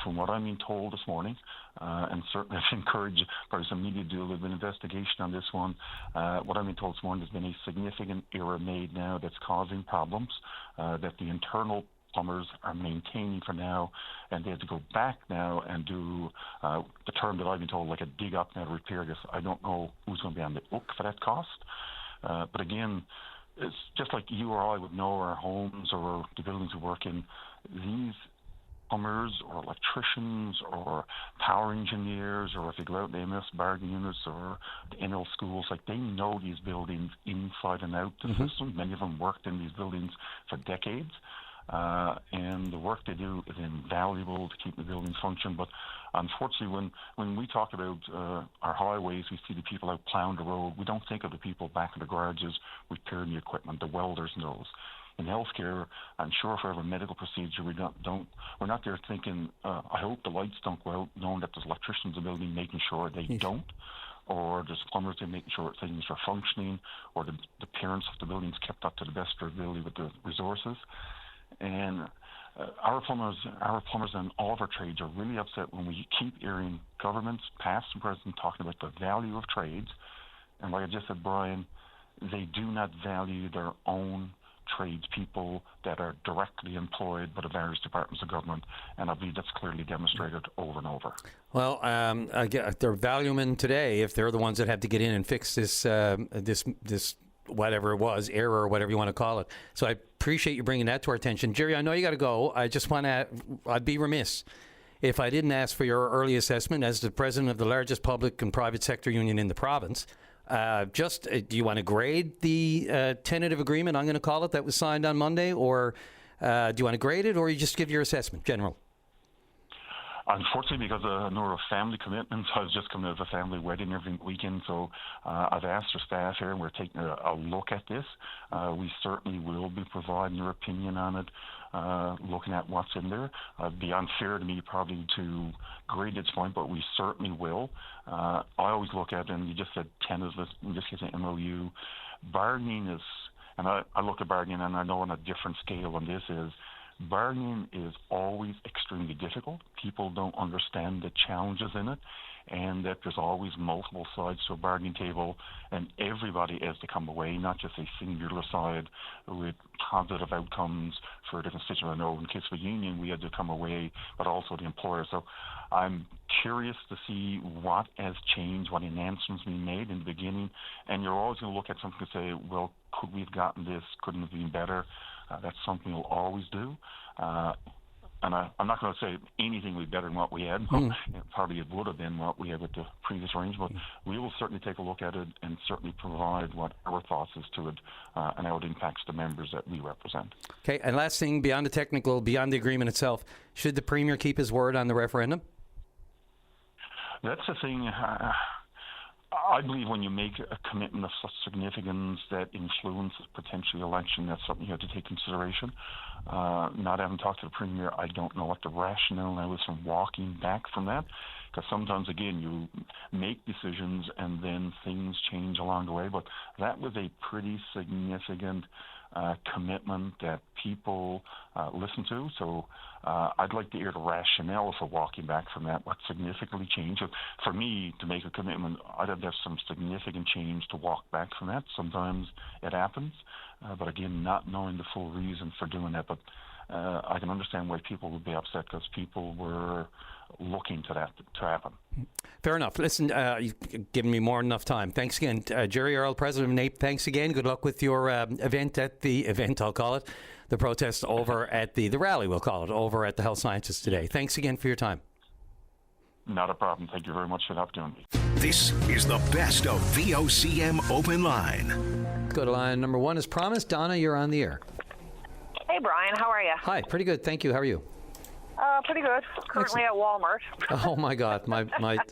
From what I'm being told this morning, and certainly I've encouraged probably some media to do a little bit of investigation on this one. What I'm being told this morning, there's been a significant error made now that's causing problems, that the internal plumbers are maintaining for now, and they have to go back now and do the term that I've been told, like a dig up now to repair this. I don't know who's going to be on the hook for that cost. But again, it's just like you or I would know our homes or the buildings we work in. These plumbers or electricians or power engineers, or if you go out in the MS bargaining units or the NL schools, like they know these buildings inside and out the system. Many of them worked in these buildings for decades. And the work they do is invaluable to keep the buildings function. But unfortunately, when we talk about our highways, we see the people out plowing the road. We don't think of the people back in the garages repairing the equipment, the welders and those. In healthcare, I'm sure for every medical procedure, we're not there thinking, I hope the lights don't go out, knowing that there's electricians in the building making sure they don't, or there's plumbers there making sure things are functioning, or the appearance of the building's kept up to the best of their ability with the resources. And our plumbers and all of our trades are really upset when we keep hearing governments, past and present, talking about the value of trades. And like I just said, Brian, they do not value their own tradespeople that are directly employed by the various departments of government, and I believe that's clearly demonstrated over and over. Well, they're valuing today if they're the ones that have to get in and fix this whatever it was, error or whatever you want to call it. So I appreciate you bringing that to our attention. Jerry, I know you got to go. I just want to, I'd be remiss if I didn't ask for your early assessment as the president of the largest public and private sector union in the province. Do you want to grade the tentative agreement, I'm going to call it, that was signed on Monday, or do you want to grade it, or you just give your assessment, general? Unfortunately, because of a number of family commitments, I was just coming out of a family wedding every weekend, so I've asked our staff here, and we're taking a look at this. We certainly will be providing your opinion on it, looking at what's in there. It'd be unfair to me probably to grade its point, but we certainly will. I always look at, and you just said tentative, in this case an MOU, bargaining is, and I look at bargaining, and I know on a different scale than this is, bargaining is always extremely difficult. People don't understand the challenges in it, and that there's always multiple sides to a bargaining table, and everybody has to come away, not just a singular side with positive outcomes for the constituent. I know in the case of a union, we had to come away, but also the employer. So I'm curious to see what has changed, what enhancements being made in the beginning, and you're always going to look at something and say, well, could we have gotten this? Couldn't it have been better? That's something we'll always do. And I'm not going to say anything would be better than what we had. Probably it would have been what we had with the previous arrangement. We will certainly take a look at it and certainly provide what our thoughts is to it and how it impacts the members that we represent. Okay, and last thing, beyond the technical, beyond the agreement itself, should the Premier keep his word on the referendum? That's the thing. I believe when you make a commitment of such significance that influences potentially election, that's something you have to take consideration. Not having talked to the Premier, I don't know what the rationale now is from walking back from that, because sometimes, again, you make decisions and then things change along the way, but that was a pretty significant commitment that people listen to. So I'd like to hear the rationale for walking back from that, what significantly changed. For me, to make a commitment, I'd have to have some significant change to walk back from that. Sometimes it happens, but again, not knowing the full reason for doing that. But I can understand why people would be upset, because people were looking to that to happen. Fair enough. Listen, you've given me more than enough time. Thanks again. Jerry Earl, President of NAPE, thanks again. Good luck with your event, I'll call it, the protest over at the rally, we'll call it, over at the Health Sciences today. Thanks again for your time. Not a problem. Thank you very much for the opportunity. This is the best of VOCM Open Line. Go to line number one as promised. Donna, you're on the air. Hey, Brian. How are you? Hi. Pretty good. Thank you. How are you? Pretty good. Currently at Walmart. Oh my God, my.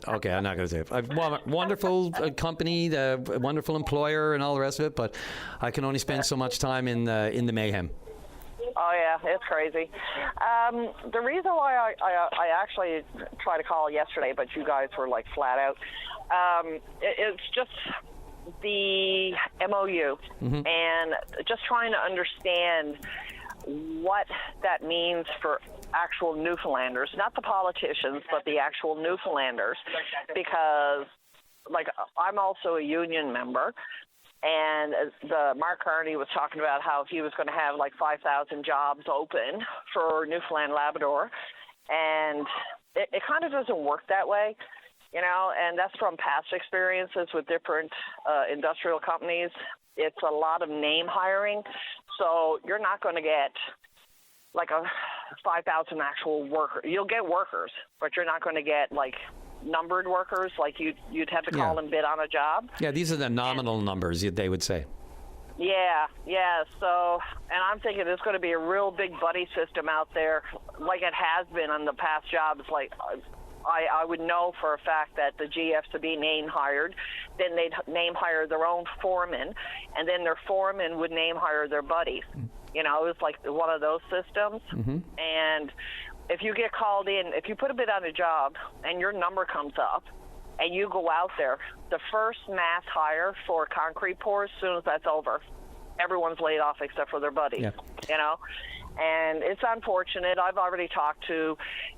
Okay, I'm not going to say it. Walmart, wonderful company, the wonderful employer, and all the rest of it. But I can only spend so much time in the mayhem. Oh yeah, it's crazy. The reason why I actually tried to call yesterday, but you guys were like flat out. It's just the MOU and just trying to understand what that means for actual Newfoundlanders, not the politicians, but the actual Newfoundlanders, because, like, I'm also a union member, and Mark Carney was talking about how he was going to have like 5,000 jobs open for Newfoundland Labrador, and it kind of doesn't work that way, you know, and that's from past experiences with different industrial companies. It's a lot of name hiring, so you're not going to get like a 5,000 actual worker. You'll get workers, but you're not going to get like numbered workers, like you'd have to call and bid on a job. Yeah, these are the nominal numbers, they would say. Yeah. So, and I'm thinking there's going to be a real big buddy system out there, like it has been on the past jobs. Like, I would know for a fact that the GFs would be name hired, then they'd name hire their own foreman, and then their foreman would name hire their buddies. You know, it was like one of those systems. And if you get called in, if you put a bid on a job and your number comes up and you go out there, the first mass hire for concrete pours, as soon as that's over, everyone's laid off except for their buddies, you know? And it's unfortunate. I've already talked to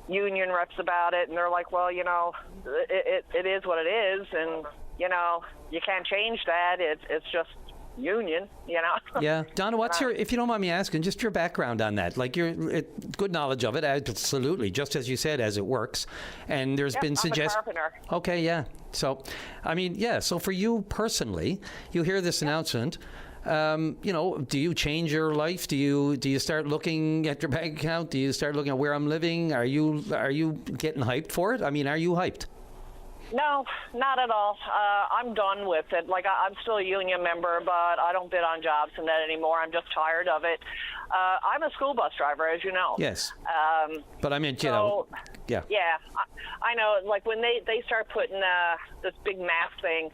union reps about it, and they're like, well, you know, it is what it is, and, you know, you can't change that. It's just union, you know. Yeah. Donna, what's your, if you don't mind me asking, just your background on that? Like, good knowledge of it, absolutely, just as you said, as it works. And there's been suggestions. I'm a carpenter. Okay, yeah. So, I mean, yeah, so for you personally, you hear this announcement, you know, do you change your life? Do you start looking at your bank account? Do you start looking at where I'm living? Are you getting hyped for it? I mean, are you hyped? No, not at all. I'm done with it. Like, I'm still a union member, but I don't bid on jobs and that anymore. I'm just tired of it. I'm a school bus driver, as you know. Yes. But I mean, you know, yeah. Yeah, I know. Like, when they start putting this big mass thing,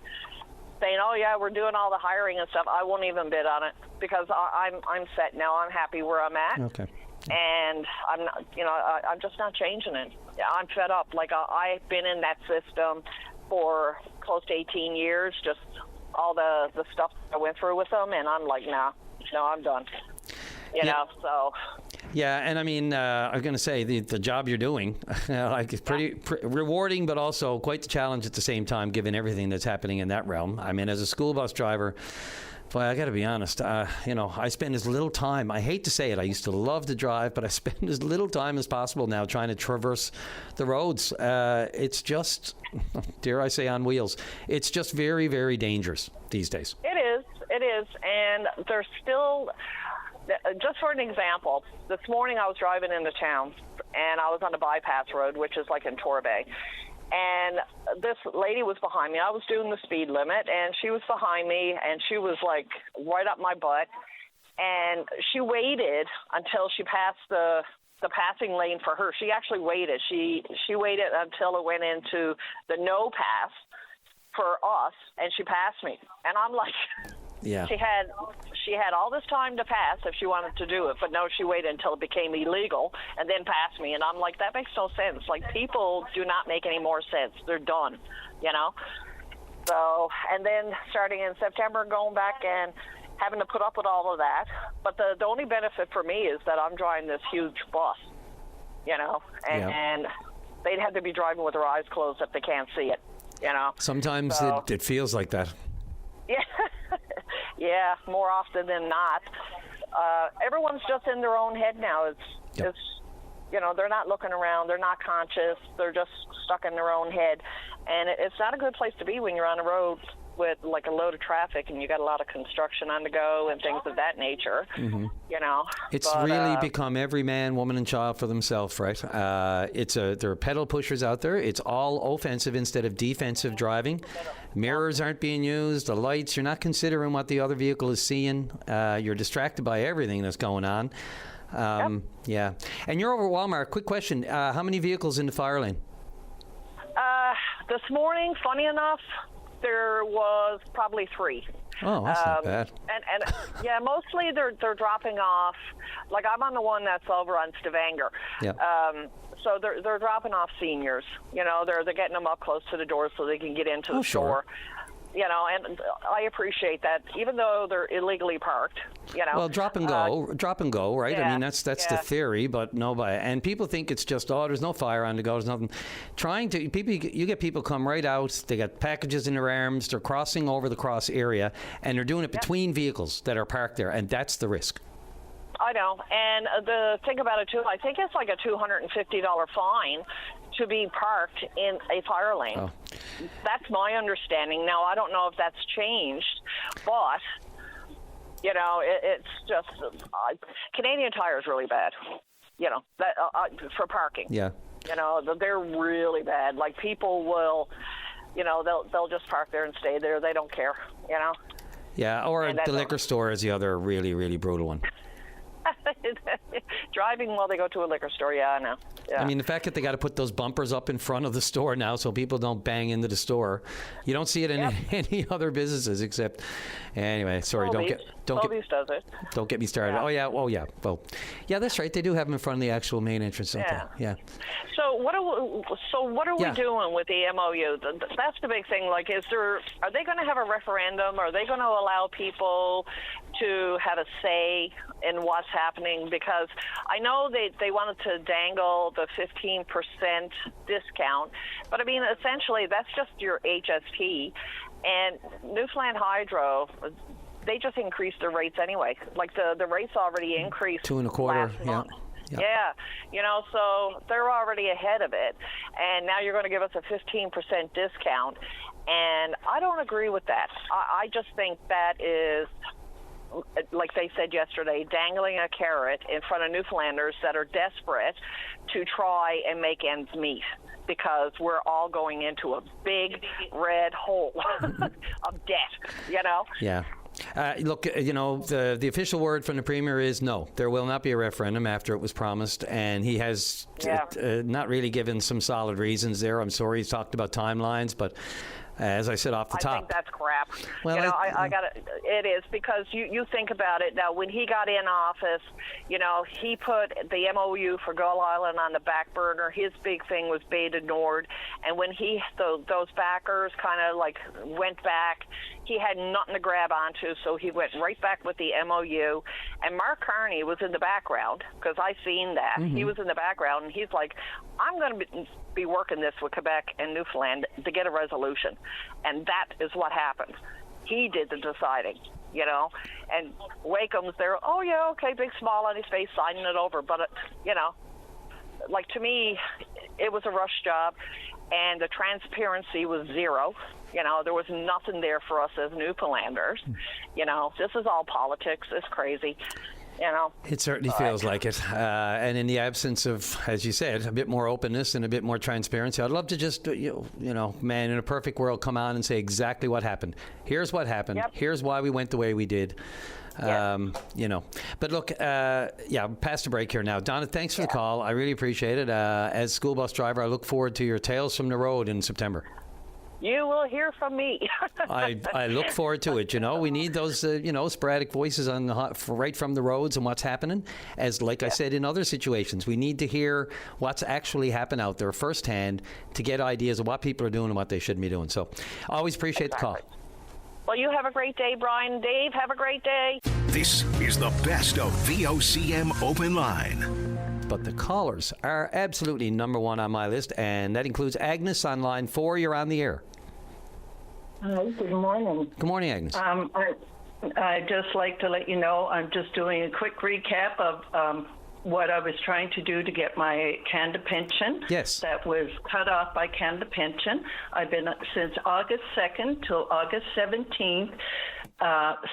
saying, oh, yeah, we're doing all the hiring and stuff, I won't even bid on it because I'm set now. I'm happy where I'm at. Okay. And I'm not, you know, I'm just not changing it. I'm fed up. Like, I've been in that system for close to 18 years, just all the stuff I went through with them, and I'm like, no, I'm done. You know, so. Yeah, and I mean, I'm going to say the job you're doing, like, it's pretty rewarding, but also quite the challenge at the same time, given everything that's happening in that realm. I mean, as a school bus driver, boy, I got to be honest, you know, I spend as little time, I hate to say it, I used to love to drive, but I spend as little time as possible now trying to traverse the roads. It's just, dare I say, on wheels. It's just very, very dangerous these days. It is, and there's still, just for an example, this morning I was driving into town, and I was on the bypass road, which is like in Torbay. And this lady was behind me. I was doing the speed limit, and she was behind me, and she was like right up my butt. And she waited until she passed the passing lane for her. She actually waited. She waited until it went into the no pass for us, and she passed me. And I'm like, yeah. She had all this time to pass if she wanted to do it, but no, she waited until it became illegal and then passed me. And I'm like, that makes no sense. Like, people do not make any more sense. They're done, you know? So, and then starting in September, going back and having to put up with all of that. But the only benefit for me is that I'm driving this huge bus, you know? And they'd have to be driving with their eyes closed if they can't see it, you know? Sometimes it feels like that. Yeah. Yeah, more often than not. Everyone's just in their own head now. It's, you know, they're not looking around. They're not conscious. They're just stuck in their own head. And it's not a good place to be when you're on a road with, like, a load of traffic and you got a lot of construction on the go and things of that nature, you know. It's really become every man, woman, and child for themselves, right? There are pedal pushers out there. It's all offensive instead of defensive driving. Mirrors aren't being used. The lights, you're not considering what the other vehicle is seeing. You're distracted by everything that's going on. Yeah. And you're over at Walmart. Quick question. How many vehicles in the fire lane? This morning, funny enough, there was probably 3. Oh, that's not bad. And yeah, mostly they're dropping off. Like, I'm on the one that's over on Stavanger. Yeah. So they're dropping off seniors. You know, they're getting them up close to the door so they can get into the store. and I appreciate that, even though they're illegally parked, Well, drop and go, right? Yeah, I mean, that's the theory, but and people think it's just, there's no fire on the go, there's nothing. You get people come right out, they got packages in their arms, they're crossing over the cross area, and they're doing it between vehicles that are parked there, and that's the risk. I know, and the thing about it too, I think it's like a $250 fine to be parked in a fire lane. Oh. That's my understanding. Now, I don't know if that's changed, but, it's just, Canadian Tire is really bad, for parking. Yeah. They're really bad. Like, people will, they'll just park there and stay there. They don't care, Yeah, or the liquor store is the other really, really brutal one. Driving while they go to a liquor store, I know. Yeah. I mean, the fact that they got to put those bumpers up in front of the store now so people don't bang into the store. You don't see it in any other businesses except. Anyway, sorry, Mobius does it. Don't get me started. Yeah. Well, yeah, that's right. They do have them in front of the actual main entrance. Yeah. So what are we doing with the MOU? That's the big thing. Like, are they going to have a referendum? Are they going to allow people to have a say in what's happening? Because I know they wanted to dangle the 15% discount, but I mean, essentially that's just your HST, and Newfoundland Hydro, they just increased their rates anyway. Like the rates already increased 2.25. Yeah. Yeah, so they're already ahead of it, and now you're going to give us a 15% discount, and I don't agree with that. I just think that is, like they said yesterday, dangling a carrot in front of Newfoundlanders that are desperate to try and make ends meet, because we're all going into a big red hole of debt, Yeah. Look, the official word from the Premier is no, there will not be a referendum after it was promised, and he has not really given some solid reasons there. I'm sorry he's talked about timelines, but as I said off the top. I think that's crap. Well, I got it is, because you think about it now. When he got in office, he put the MOU for Gull Island on the back burner. His big thing was Bay du Nord, and when those backers kind of like went back, he had nothing to grab onto, so he went right back with the MOU. And Mark Carney was in the background, because I seen that. Mm-hmm. He was in the background, and he's like, I'm going to be working this with Quebec and Newfoundland to get a resolution. And that is what happened. He did the deciding, and Wakeham's there, oh yeah, okay, big smile on his face, signing it over. But, like, to me, it was a rush job, and the transparency was zero. There was nothing there for us as Newfoundlanders. This is all politics. It's crazy. It certainly feels like it. And in the absence of, as you said, a bit more openness and a bit more transparency, I'd love to just, man, in a perfect world, come on and say exactly what happened. Here's what happened. Yep. Here's why we went the way we did. But look, past the break here now. Donna, thanks for the call. I really appreciate it. As school bus driver, I look forward to your Tales from the Road in September. You will hear from me. I look forward to it. We need those, sporadic voices on right from the roads and what's happening. As I said in other situations, we need to hear what's actually happened out there firsthand to get ideas of what people are doing and what they shouldn't be doing. So, always appreciate the call. Well, you have a great day, Brian. Dave, have a great day. This is the best of VOCM Open Line. But the callers are absolutely number one on my list, and that includes Agnes on line 4. You're on the air. Hi, good morning. Good morning, Agnes. I'd just like to let you know I'm just doing a quick recap of what I was trying to do to get my Canada pension. Yes. That was cut off by Canada Pension. I've been since August 2nd till August 17th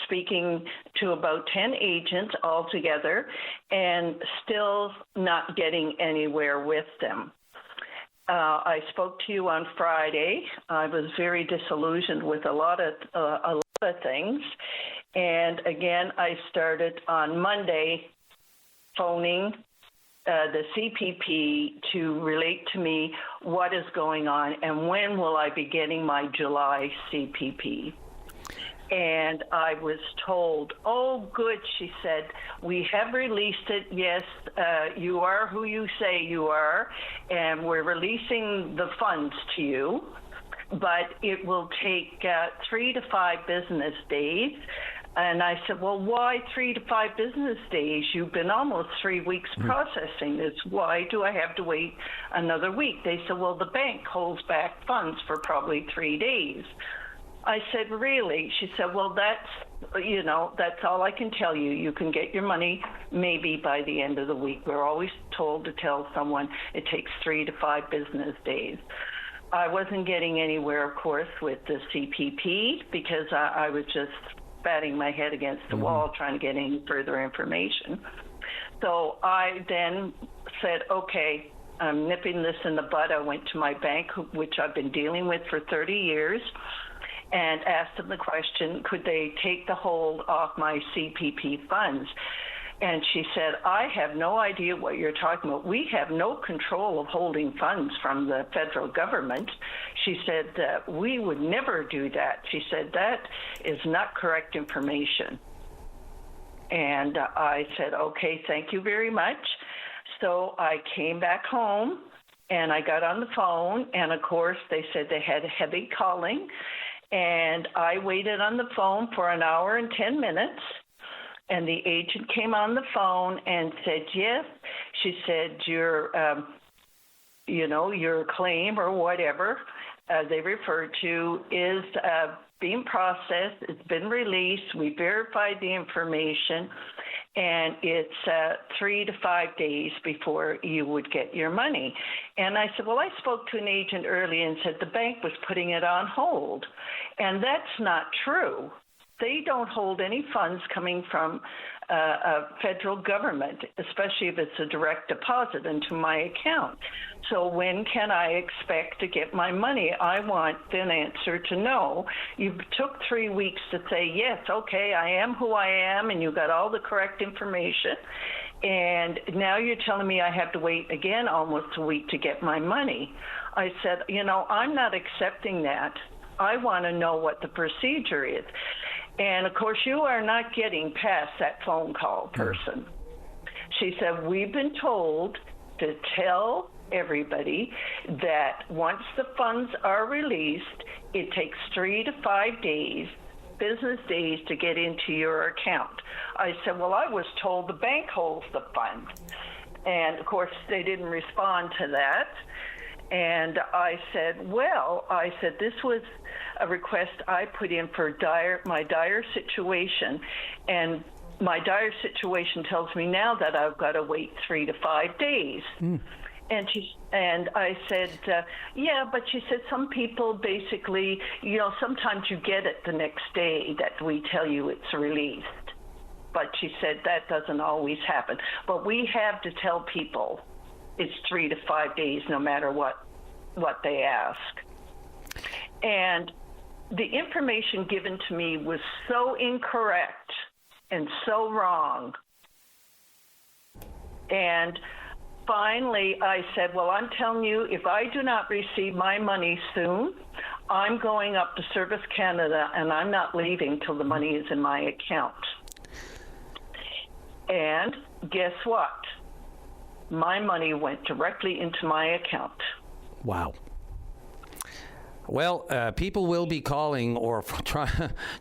speaking to about 10 agents altogether and still not getting anywhere with them. I spoke to you on Friday. I was very disillusioned with a lot of things. And again, I started on Monday phoning the CPP to relate to me what is going on and when will I be getting my July CPP. And I was told, oh, good, she said, we have released it. Yes, you are who you say you are, and we're releasing the funds to you. but it will take 3 to 5 business days. And I said, well, why 3 to 5 business days? You've been almost 3 weeks processing this. Why do I have to wait another week? They said, well, the bank holds back funds for probably 3 days. I said, really? She said, well, that's all I can tell you. You can get your money maybe by the end of the week. We're always told to tell someone it takes 3 to 5 business days. I wasn't getting anywhere, of course, with the CPP because I was just batting my head against the wall trying to get any further information. So I then said, okay, I'm nipping this in the bud. I went to my bank, which I've been dealing with for 30 years, and asked them the question, could they take the hold off my CPP funds? And she said, I have no idea what you're talking about. We have no control of holding funds from the federal government. She said, we would never do that. She said, that is not correct information. And I said, okay, thank you very much. So I came back home and I got on the phone, and of course they said they had heavy calling, and I waited on the phone for an hour and 10 minutes. And the agent came on the phone and said, yes. She said, your claim or whatever they referred to is being processed. It's been released. We verified the information, and it's 3 to 5 days before you would get your money. And I said, well, I spoke to an agent earlier and said the bank was putting it on hold. And that's not true. They don't hold any funds coming from a federal government, especially if it's a direct deposit into my account. So when can I expect to get my money? I want an answer to know. You took 3 weeks to say, yes, okay, I am who I am, and you got all the correct information. And now you're telling me I have to wait again almost a week to get my money. I said, I'm not accepting that. I want to know what the procedure is. And, of course, you are not getting past that phone call person. She said, we've been told to tell everybody that once the funds are released, it takes 3 to 5 days, business days, to get into your account. I said, well, I was told the bank holds the funds. And, of course, they didn't respond to that. And I said, this was a request I put in for my dire situation. And my dire situation tells me now that I've got to wait 3 to 5 days. And I said, yeah, but she said some people basically, sometimes you get it the next day that we tell you it's released. But she said that doesn't always happen. But we have to tell people it's 3 to 5 days no matter what they ask. And the information given to me was so incorrect and so wrong. And finally I said, well, I'm telling you, if I do not receive my money soon, I'm going up to Service Canada and I'm not leaving till the money is in my account. And guess what? My money went directly into my account. Wow. Well, people will be calling or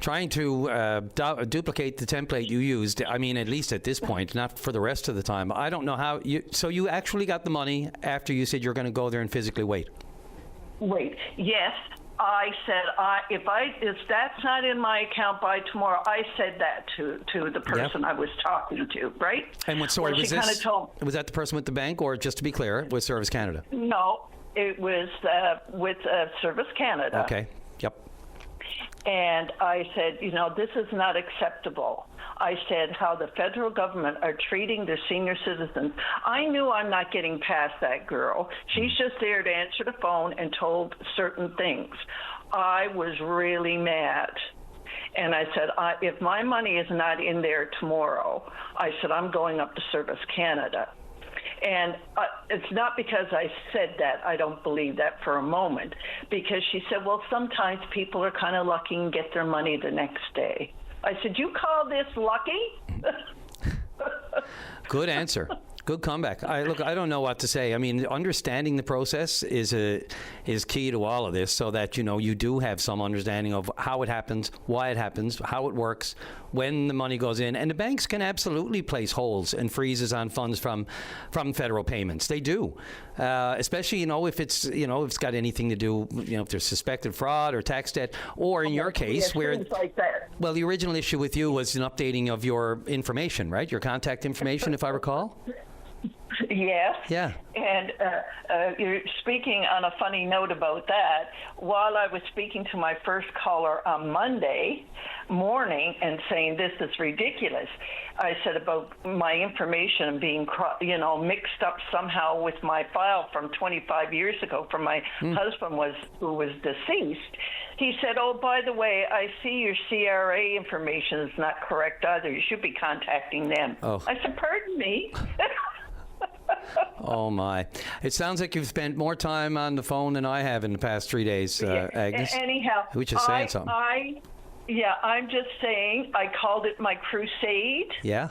trying to duplicate the template you used. I mean, at least at this point, not for the rest of the time. I don't know how you. So you actually got the money after you said you're going to go there and physically wait. Wait. Yes. I said, if that's not in my account by tomorrow, I said that to the person I was talking to, right? And what story was this? Was that the person with the bank, or just to be clear, with Service Canada? No, it was with Service Canada. Okay. Yep. And I said, this is not acceptable. I said how the federal government are treating their senior citizens. I knew I'm not getting past that girl. She's just there to answer the phone and told certain things. I was really mad. And I said, if my money is not in there tomorrow, I said, I'm going up to Service Canada. And it's not because I said that. I don't believe that for a moment. Because she said, well, sometimes people are kind of lucky and get their money the next day. I said, you call this lucky? Good answer. Good comeback. I don't know what to say. I mean, understanding the process is key to all of this, so that you do have some understanding of how it happens, why it happens, how it works, when the money goes in. And the banks can absolutely place holds and freezes on funds from federal payments. They do, especially if it's if it's got anything to do if there's suspected fraud or tax debt, or in your case where like that. Well, the original issue with you was an updating of your information, right? Your contact information, if I recall. Yes. Yeah. And you're speaking on a funny note about that. While I was speaking to my first caller on Monday morning and saying this is ridiculous, I said about my information being, mixed up somehow with my file from 25 years ago from my husband who was deceased. He said, "Oh, by the way, I see your CRA information is not correct either. You should be contacting them." Oh. I said, "Pardon me." Oh, my. It sounds like you've spent more time on the phone than I have in the past 3 days, Agnes. Anyhow, which is saying something. I'm just saying I called it my crusade. Yeah.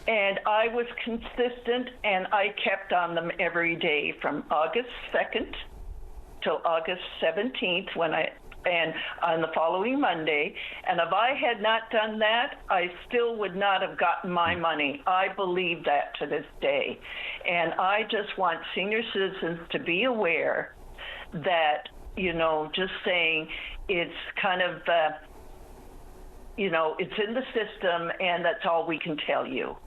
And I was consistent, and I kept on them every day from August 2nd till August 17th and on the following Monday. And if I had not done that, I still would not have gotten my money. I believe that to this day. And I just want senior citizens to be aware that, just saying it's kind of, it's in the system, and that's all we can tell you.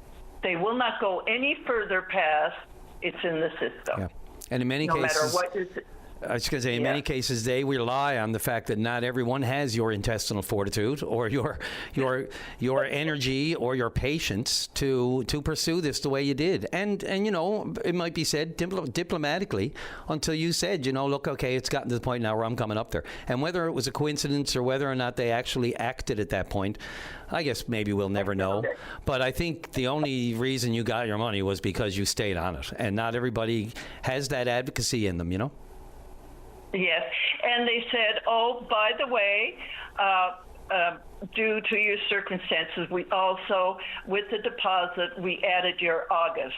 They will not go any further past it's in the system. Yeah. And in many no cases, matter what is I was going to say, in many cases, they rely on the fact that not everyone has your intestinal fortitude or your energy or your patience to pursue this the way you did. And it might be said diplomatically until you said, look, okay, it's gotten to the point now where I'm coming up there. And whether it was a coincidence or whether or not they actually acted at that point, I guess maybe we'll never know. But I think the only reason you got your money was because you stayed on it. And not everybody has that advocacy in them, Yes, and they said, oh, by the way, due to your circumstances, we also, with the deposit, we added your August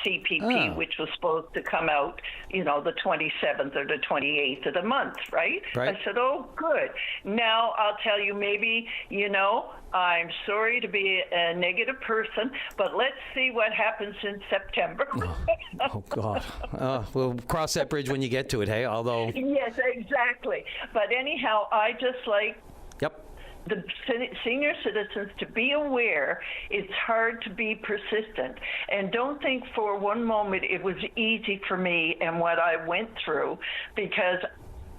CPP, which was supposed to come out, the 27th or the 28th of the month, right? I said, oh, good. Now I'll tell you, maybe, I'm sorry to be a negative person, but let's see what happens in September. Oh God. We'll cross that bridge when you get to it, hey? Although. Yes, exactly. But anyhow, I just like. Yep. The senior citizens to be aware it's hard to be persistent. And don't think for one moment it was easy for me and what I went through, because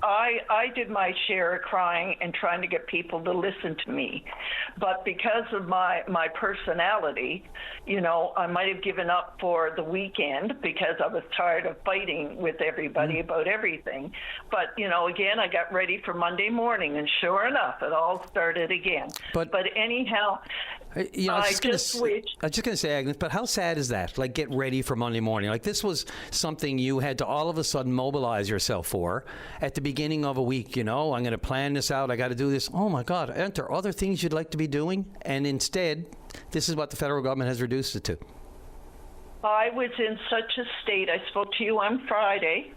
I did my share of crying and trying to get people to listen to me. But because of my personality, I might have given up for the weekend because I was tired of fighting with everybody about everything. But, again, I got ready for Monday morning, and sure enough, it all started again. But anyhow, I was just going to say, Agnes, but how sad is that? Like, get ready for Monday morning. Like, this was something you had to all of a sudden mobilize yourself for at the beginning of a week. I'm going to plan this out. I got to do this. Oh, my God. Aren't there other things you'd like to be doing? And instead, this is what the federal government has reduced it to. I was in such a state. I spoke to you on Friday.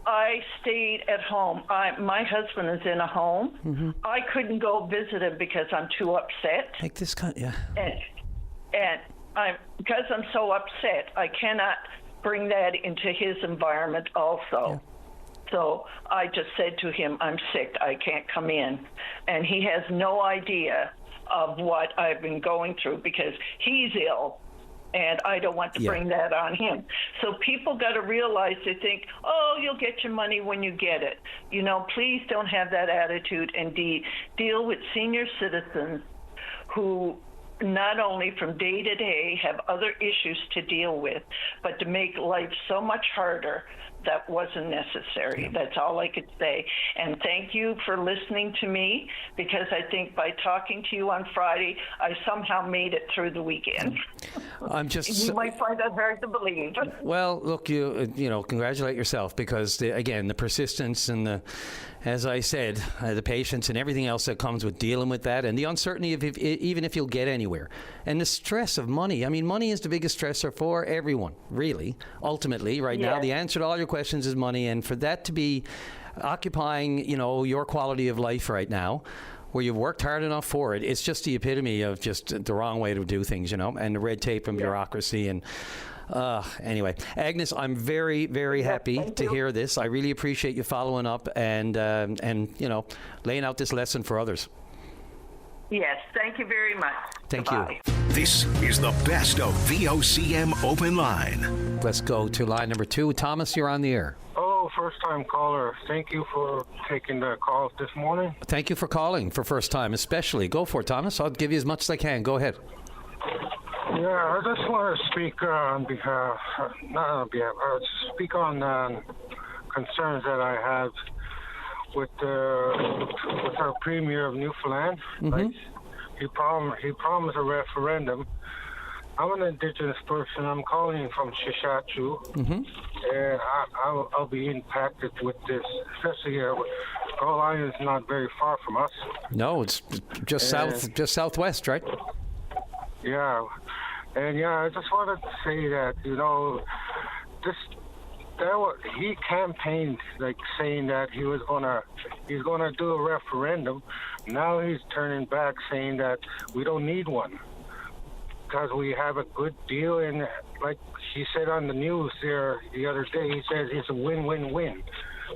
I stayed at home. My husband is in a home. Mm-hmm. I couldn't go visit him because I'm too upset. Like this kind, yeah. And because I'm so upset, I cannot bring that into his environment also. Yeah. So I just said to him, I'm sick. I can't come in. And he has no idea of what I've been going through because he's ill. And I don't want to bring that on him. So people got to realize, they think, oh, you'll get your money when you get it. Please don't have that attitude and deal with senior citizens who not only from day to day have other issues to deal with, but to make life so much harder that wasn't necessary. That's all I could say. And thank you for listening to me, because I think by talking to you on Friday, I somehow made it through the weekend. You might find that hard to believe. Well, look, you know, congratulate yourself, because again, the persistence and as I said, the patience and everything else that comes with dealing with that, and the uncertainty of even if you'll get anywhere, and the stress of money. I mean, money is the biggest stressor for everyone, really. Ultimately, right now, the answer to all your questions is money, and for that to be occupying, you know, your quality of life right now, where you've worked hard enough for it, it's just the epitome of just the wrong way to do things, you know, and the red tape and bureaucracy and. Anyway, Agnes, I'm very, very happy to hear this. I really appreciate you following up and you know, laying out this lesson for others. Yes, thank you very much. Thank Goodbye. you. This is the best of VOCM Open Line. Let's go to line number 2. Thomas, you're on the air. Oh, first-time caller. Thank you for taking the call this morning. Thank you for calling for first time, especially. Go for it, Thomas. I'll give you as much as I can. Go ahead. Yeah, I just want to speak on behalf, speak on concerns that I have with our Premier of Newfoundland. Mm-hmm. Like, he promised a referendum. I'm an Indigenous person. I'm calling from Shishatu, and I'll be impacted with this, especially Gull Island's not very far from us. No, it's just southwest, right? Yeah, and I just wanted to say that, you know, he campaigned like saying that he's gonna do a referendum. Now he's turning back saying that we don't need one because we have a good deal, and like he said on the news there the other day, he says it's a win-win-win.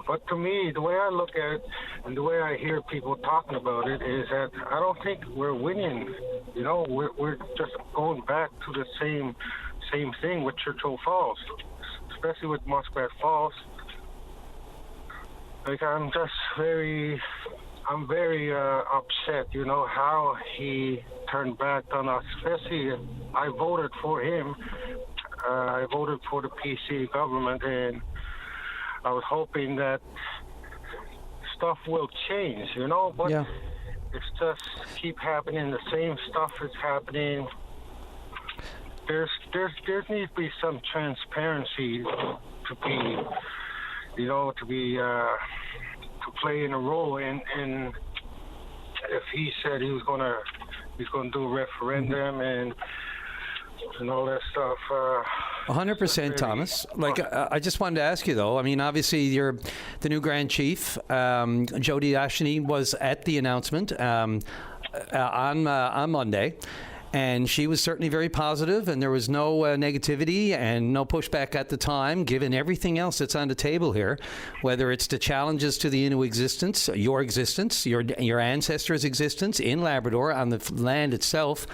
But to me, the way I look at it and the way I hear people talking about it is that I don't think we're winning. You know, we're just going back to the same thing with Churchill Falls, especially with Muskrat Falls. Like, I'm very upset, you know, how he turned back on us. Especially, I voted for him. I voted for the PC government, and I was hoping that stuff will change, you know, but it's just keep happening. The same stuff is happening. There needs to be some transparency to play in a role. And if he said he's gonna do a referendum and all that stuff. 100%, Thomas. Like, I just wanted to ask you, though. I mean, obviously, you're the new Grand Chief. Jody Asheny was at the announcement on Monday, and she was certainly very positive, and there was no negativity and no pushback at the time, given everything else that's on the table here, whether it's the challenges to the Innu existence, your ancestors' existence in Labrador on the land itself,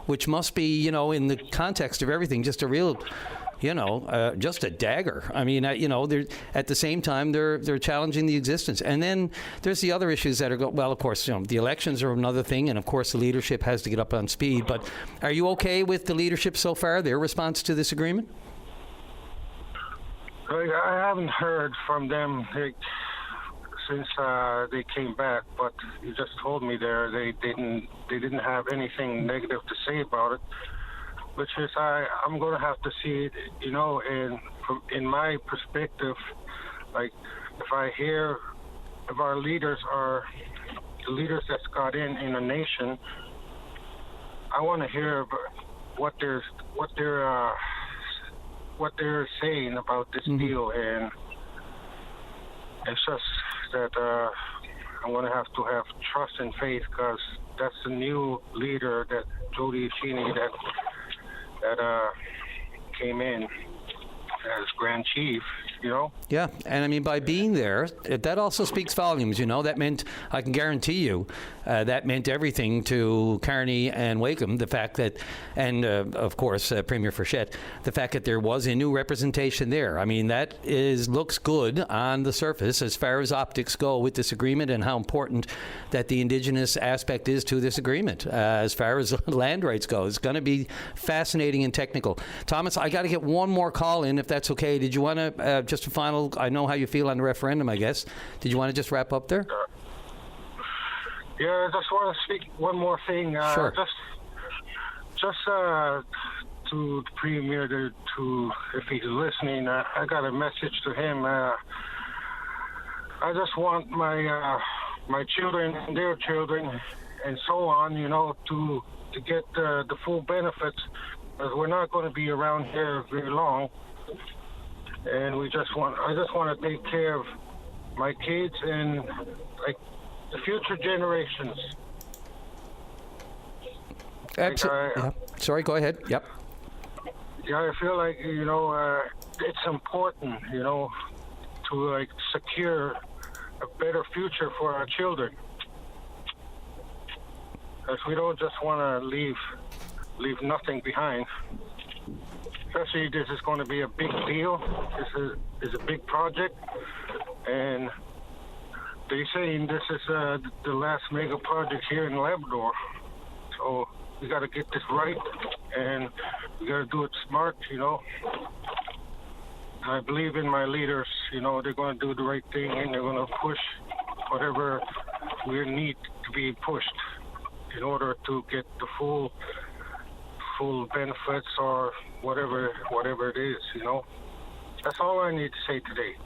which must be, you know, in the context of everything, just a real, you know, just a dagger. I mean, you know, at the same time, they're challenging the existence. And then there's the other issues that are, well, of course, you know, the elections are another thing, and of course the leadership has to get up on speed. But are you okay with the leadership so far, their response to this agreement? I haven't heard from them since they came back, but you just told me there they didn't have anything negative to say about it, which is I'm going to have to see it, you know, in my perspective. Like, if our leaders are the leaders that's got in a nation, I want to hear what they're saying about this deal, and it's just that I'm going to have trust and faith, because that's the new leader, that Jody Asheny that came in as Grand Chief, you know? Yeah, and I mean, by being there, that also speaks volumes, you know. That meant, I can guarantee you, that meant everything to Carney and Wakeham, the fact that, and of course, Premier Frechette, the fact that there was a new representation there. I mean, that looks good on the surface as far as optics go with this agreement, and how important that the Indigenous aspect is to this agreement as far as land rights go. It's going to be fascinating and technical. Thomas, I got to get one more call in, if that's okay. Did you want to just a final, I know how you feel on the referendum, I guess. Did you want to just wrap up there? Yeah, I just want to speak one more thing. Sure. Just to the Premier, to if he's listening, I got a message to him. I just want my children and their children and so on, to get the full benefits, because we're not going to be around here very long. And I just want to take care of my kids and the future generations. Absolutely. Yeah. Sorry, go ahead. Yep. Yeah, I feel like, it's important, to secure a better future for our children. Because we don't just want to leave nothing behind. Especially this is going to be a big deal. This is a big project. And they're saying this is the last mega project here in Labrador. So we got to get this right, and we got to do it smart, I believe in my leaders, they're going to do the right thing, and they're going to push whatever we need to be pushed in order to get the full benefits or whatever it is, That's all I need to say today.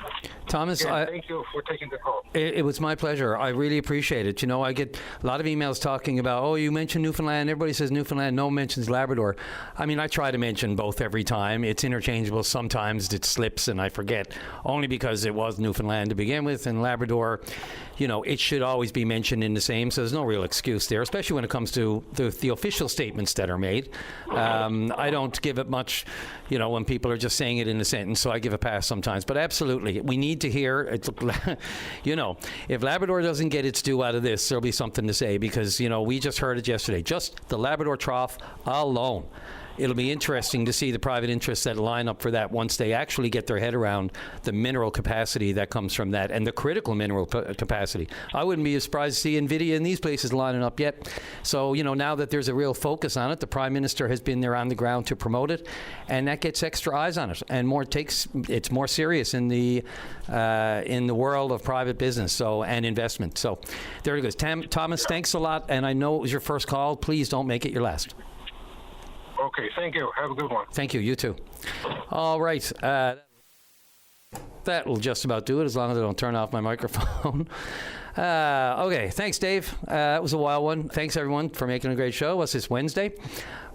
Thomas, again, thank you for taking the call. It was my pleasure. I really appreciate it. I get a lot of emails talking about, you mentioned Newfoundland. Everybody says Newfoundland. No one mentions Labrador. I mean, I try to mention both every time. It's interchangeable. Sometimes it slips and I forget, only because it was Newfoundland to begin with. And Labrador, it should always be mentioned in the same. So there's no real excuse there, especially when it comes to the official statements that are made. I don't give it much, when people are just saying it in a sentence. So I give a pass sometimes. But absolutely, we need to hear, if Labrador doesn't get its due out of this, there'll be something to say, because, we just heard it yesterday. Just the Labrador Trough alone. It'll be interesting to see the private interests that line up for that once they actually get their head around the mineral capacity that comes from that, and the critical mineral capacity. I wouldn't be surprised to see NVIDIA in these places lining up yet. So, now that there's a real focus on it, the Prime Minister has been there on the ground to promote it, and that gets extra eyes on it, and it's more serious in the world of private business and investment. So there it goes. Thomas, thanks a lot, and I know it was your first call. Please don't make it your last. Okay, thank you. Have a good one. Thank you. You too. All right. That will just about do it, as long as I don't turn off my microphone. Okay. Thanks, Dave. That was a wild one. Thanks, everyone, for making a great show. What's this, Wednesday?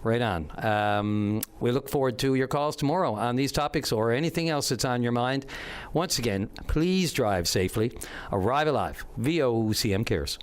Right on. We look forward to your calls tomorrow on these topics or anything else that's on your mind. Once again, please drive safely. Arrive alive. VOCM cares.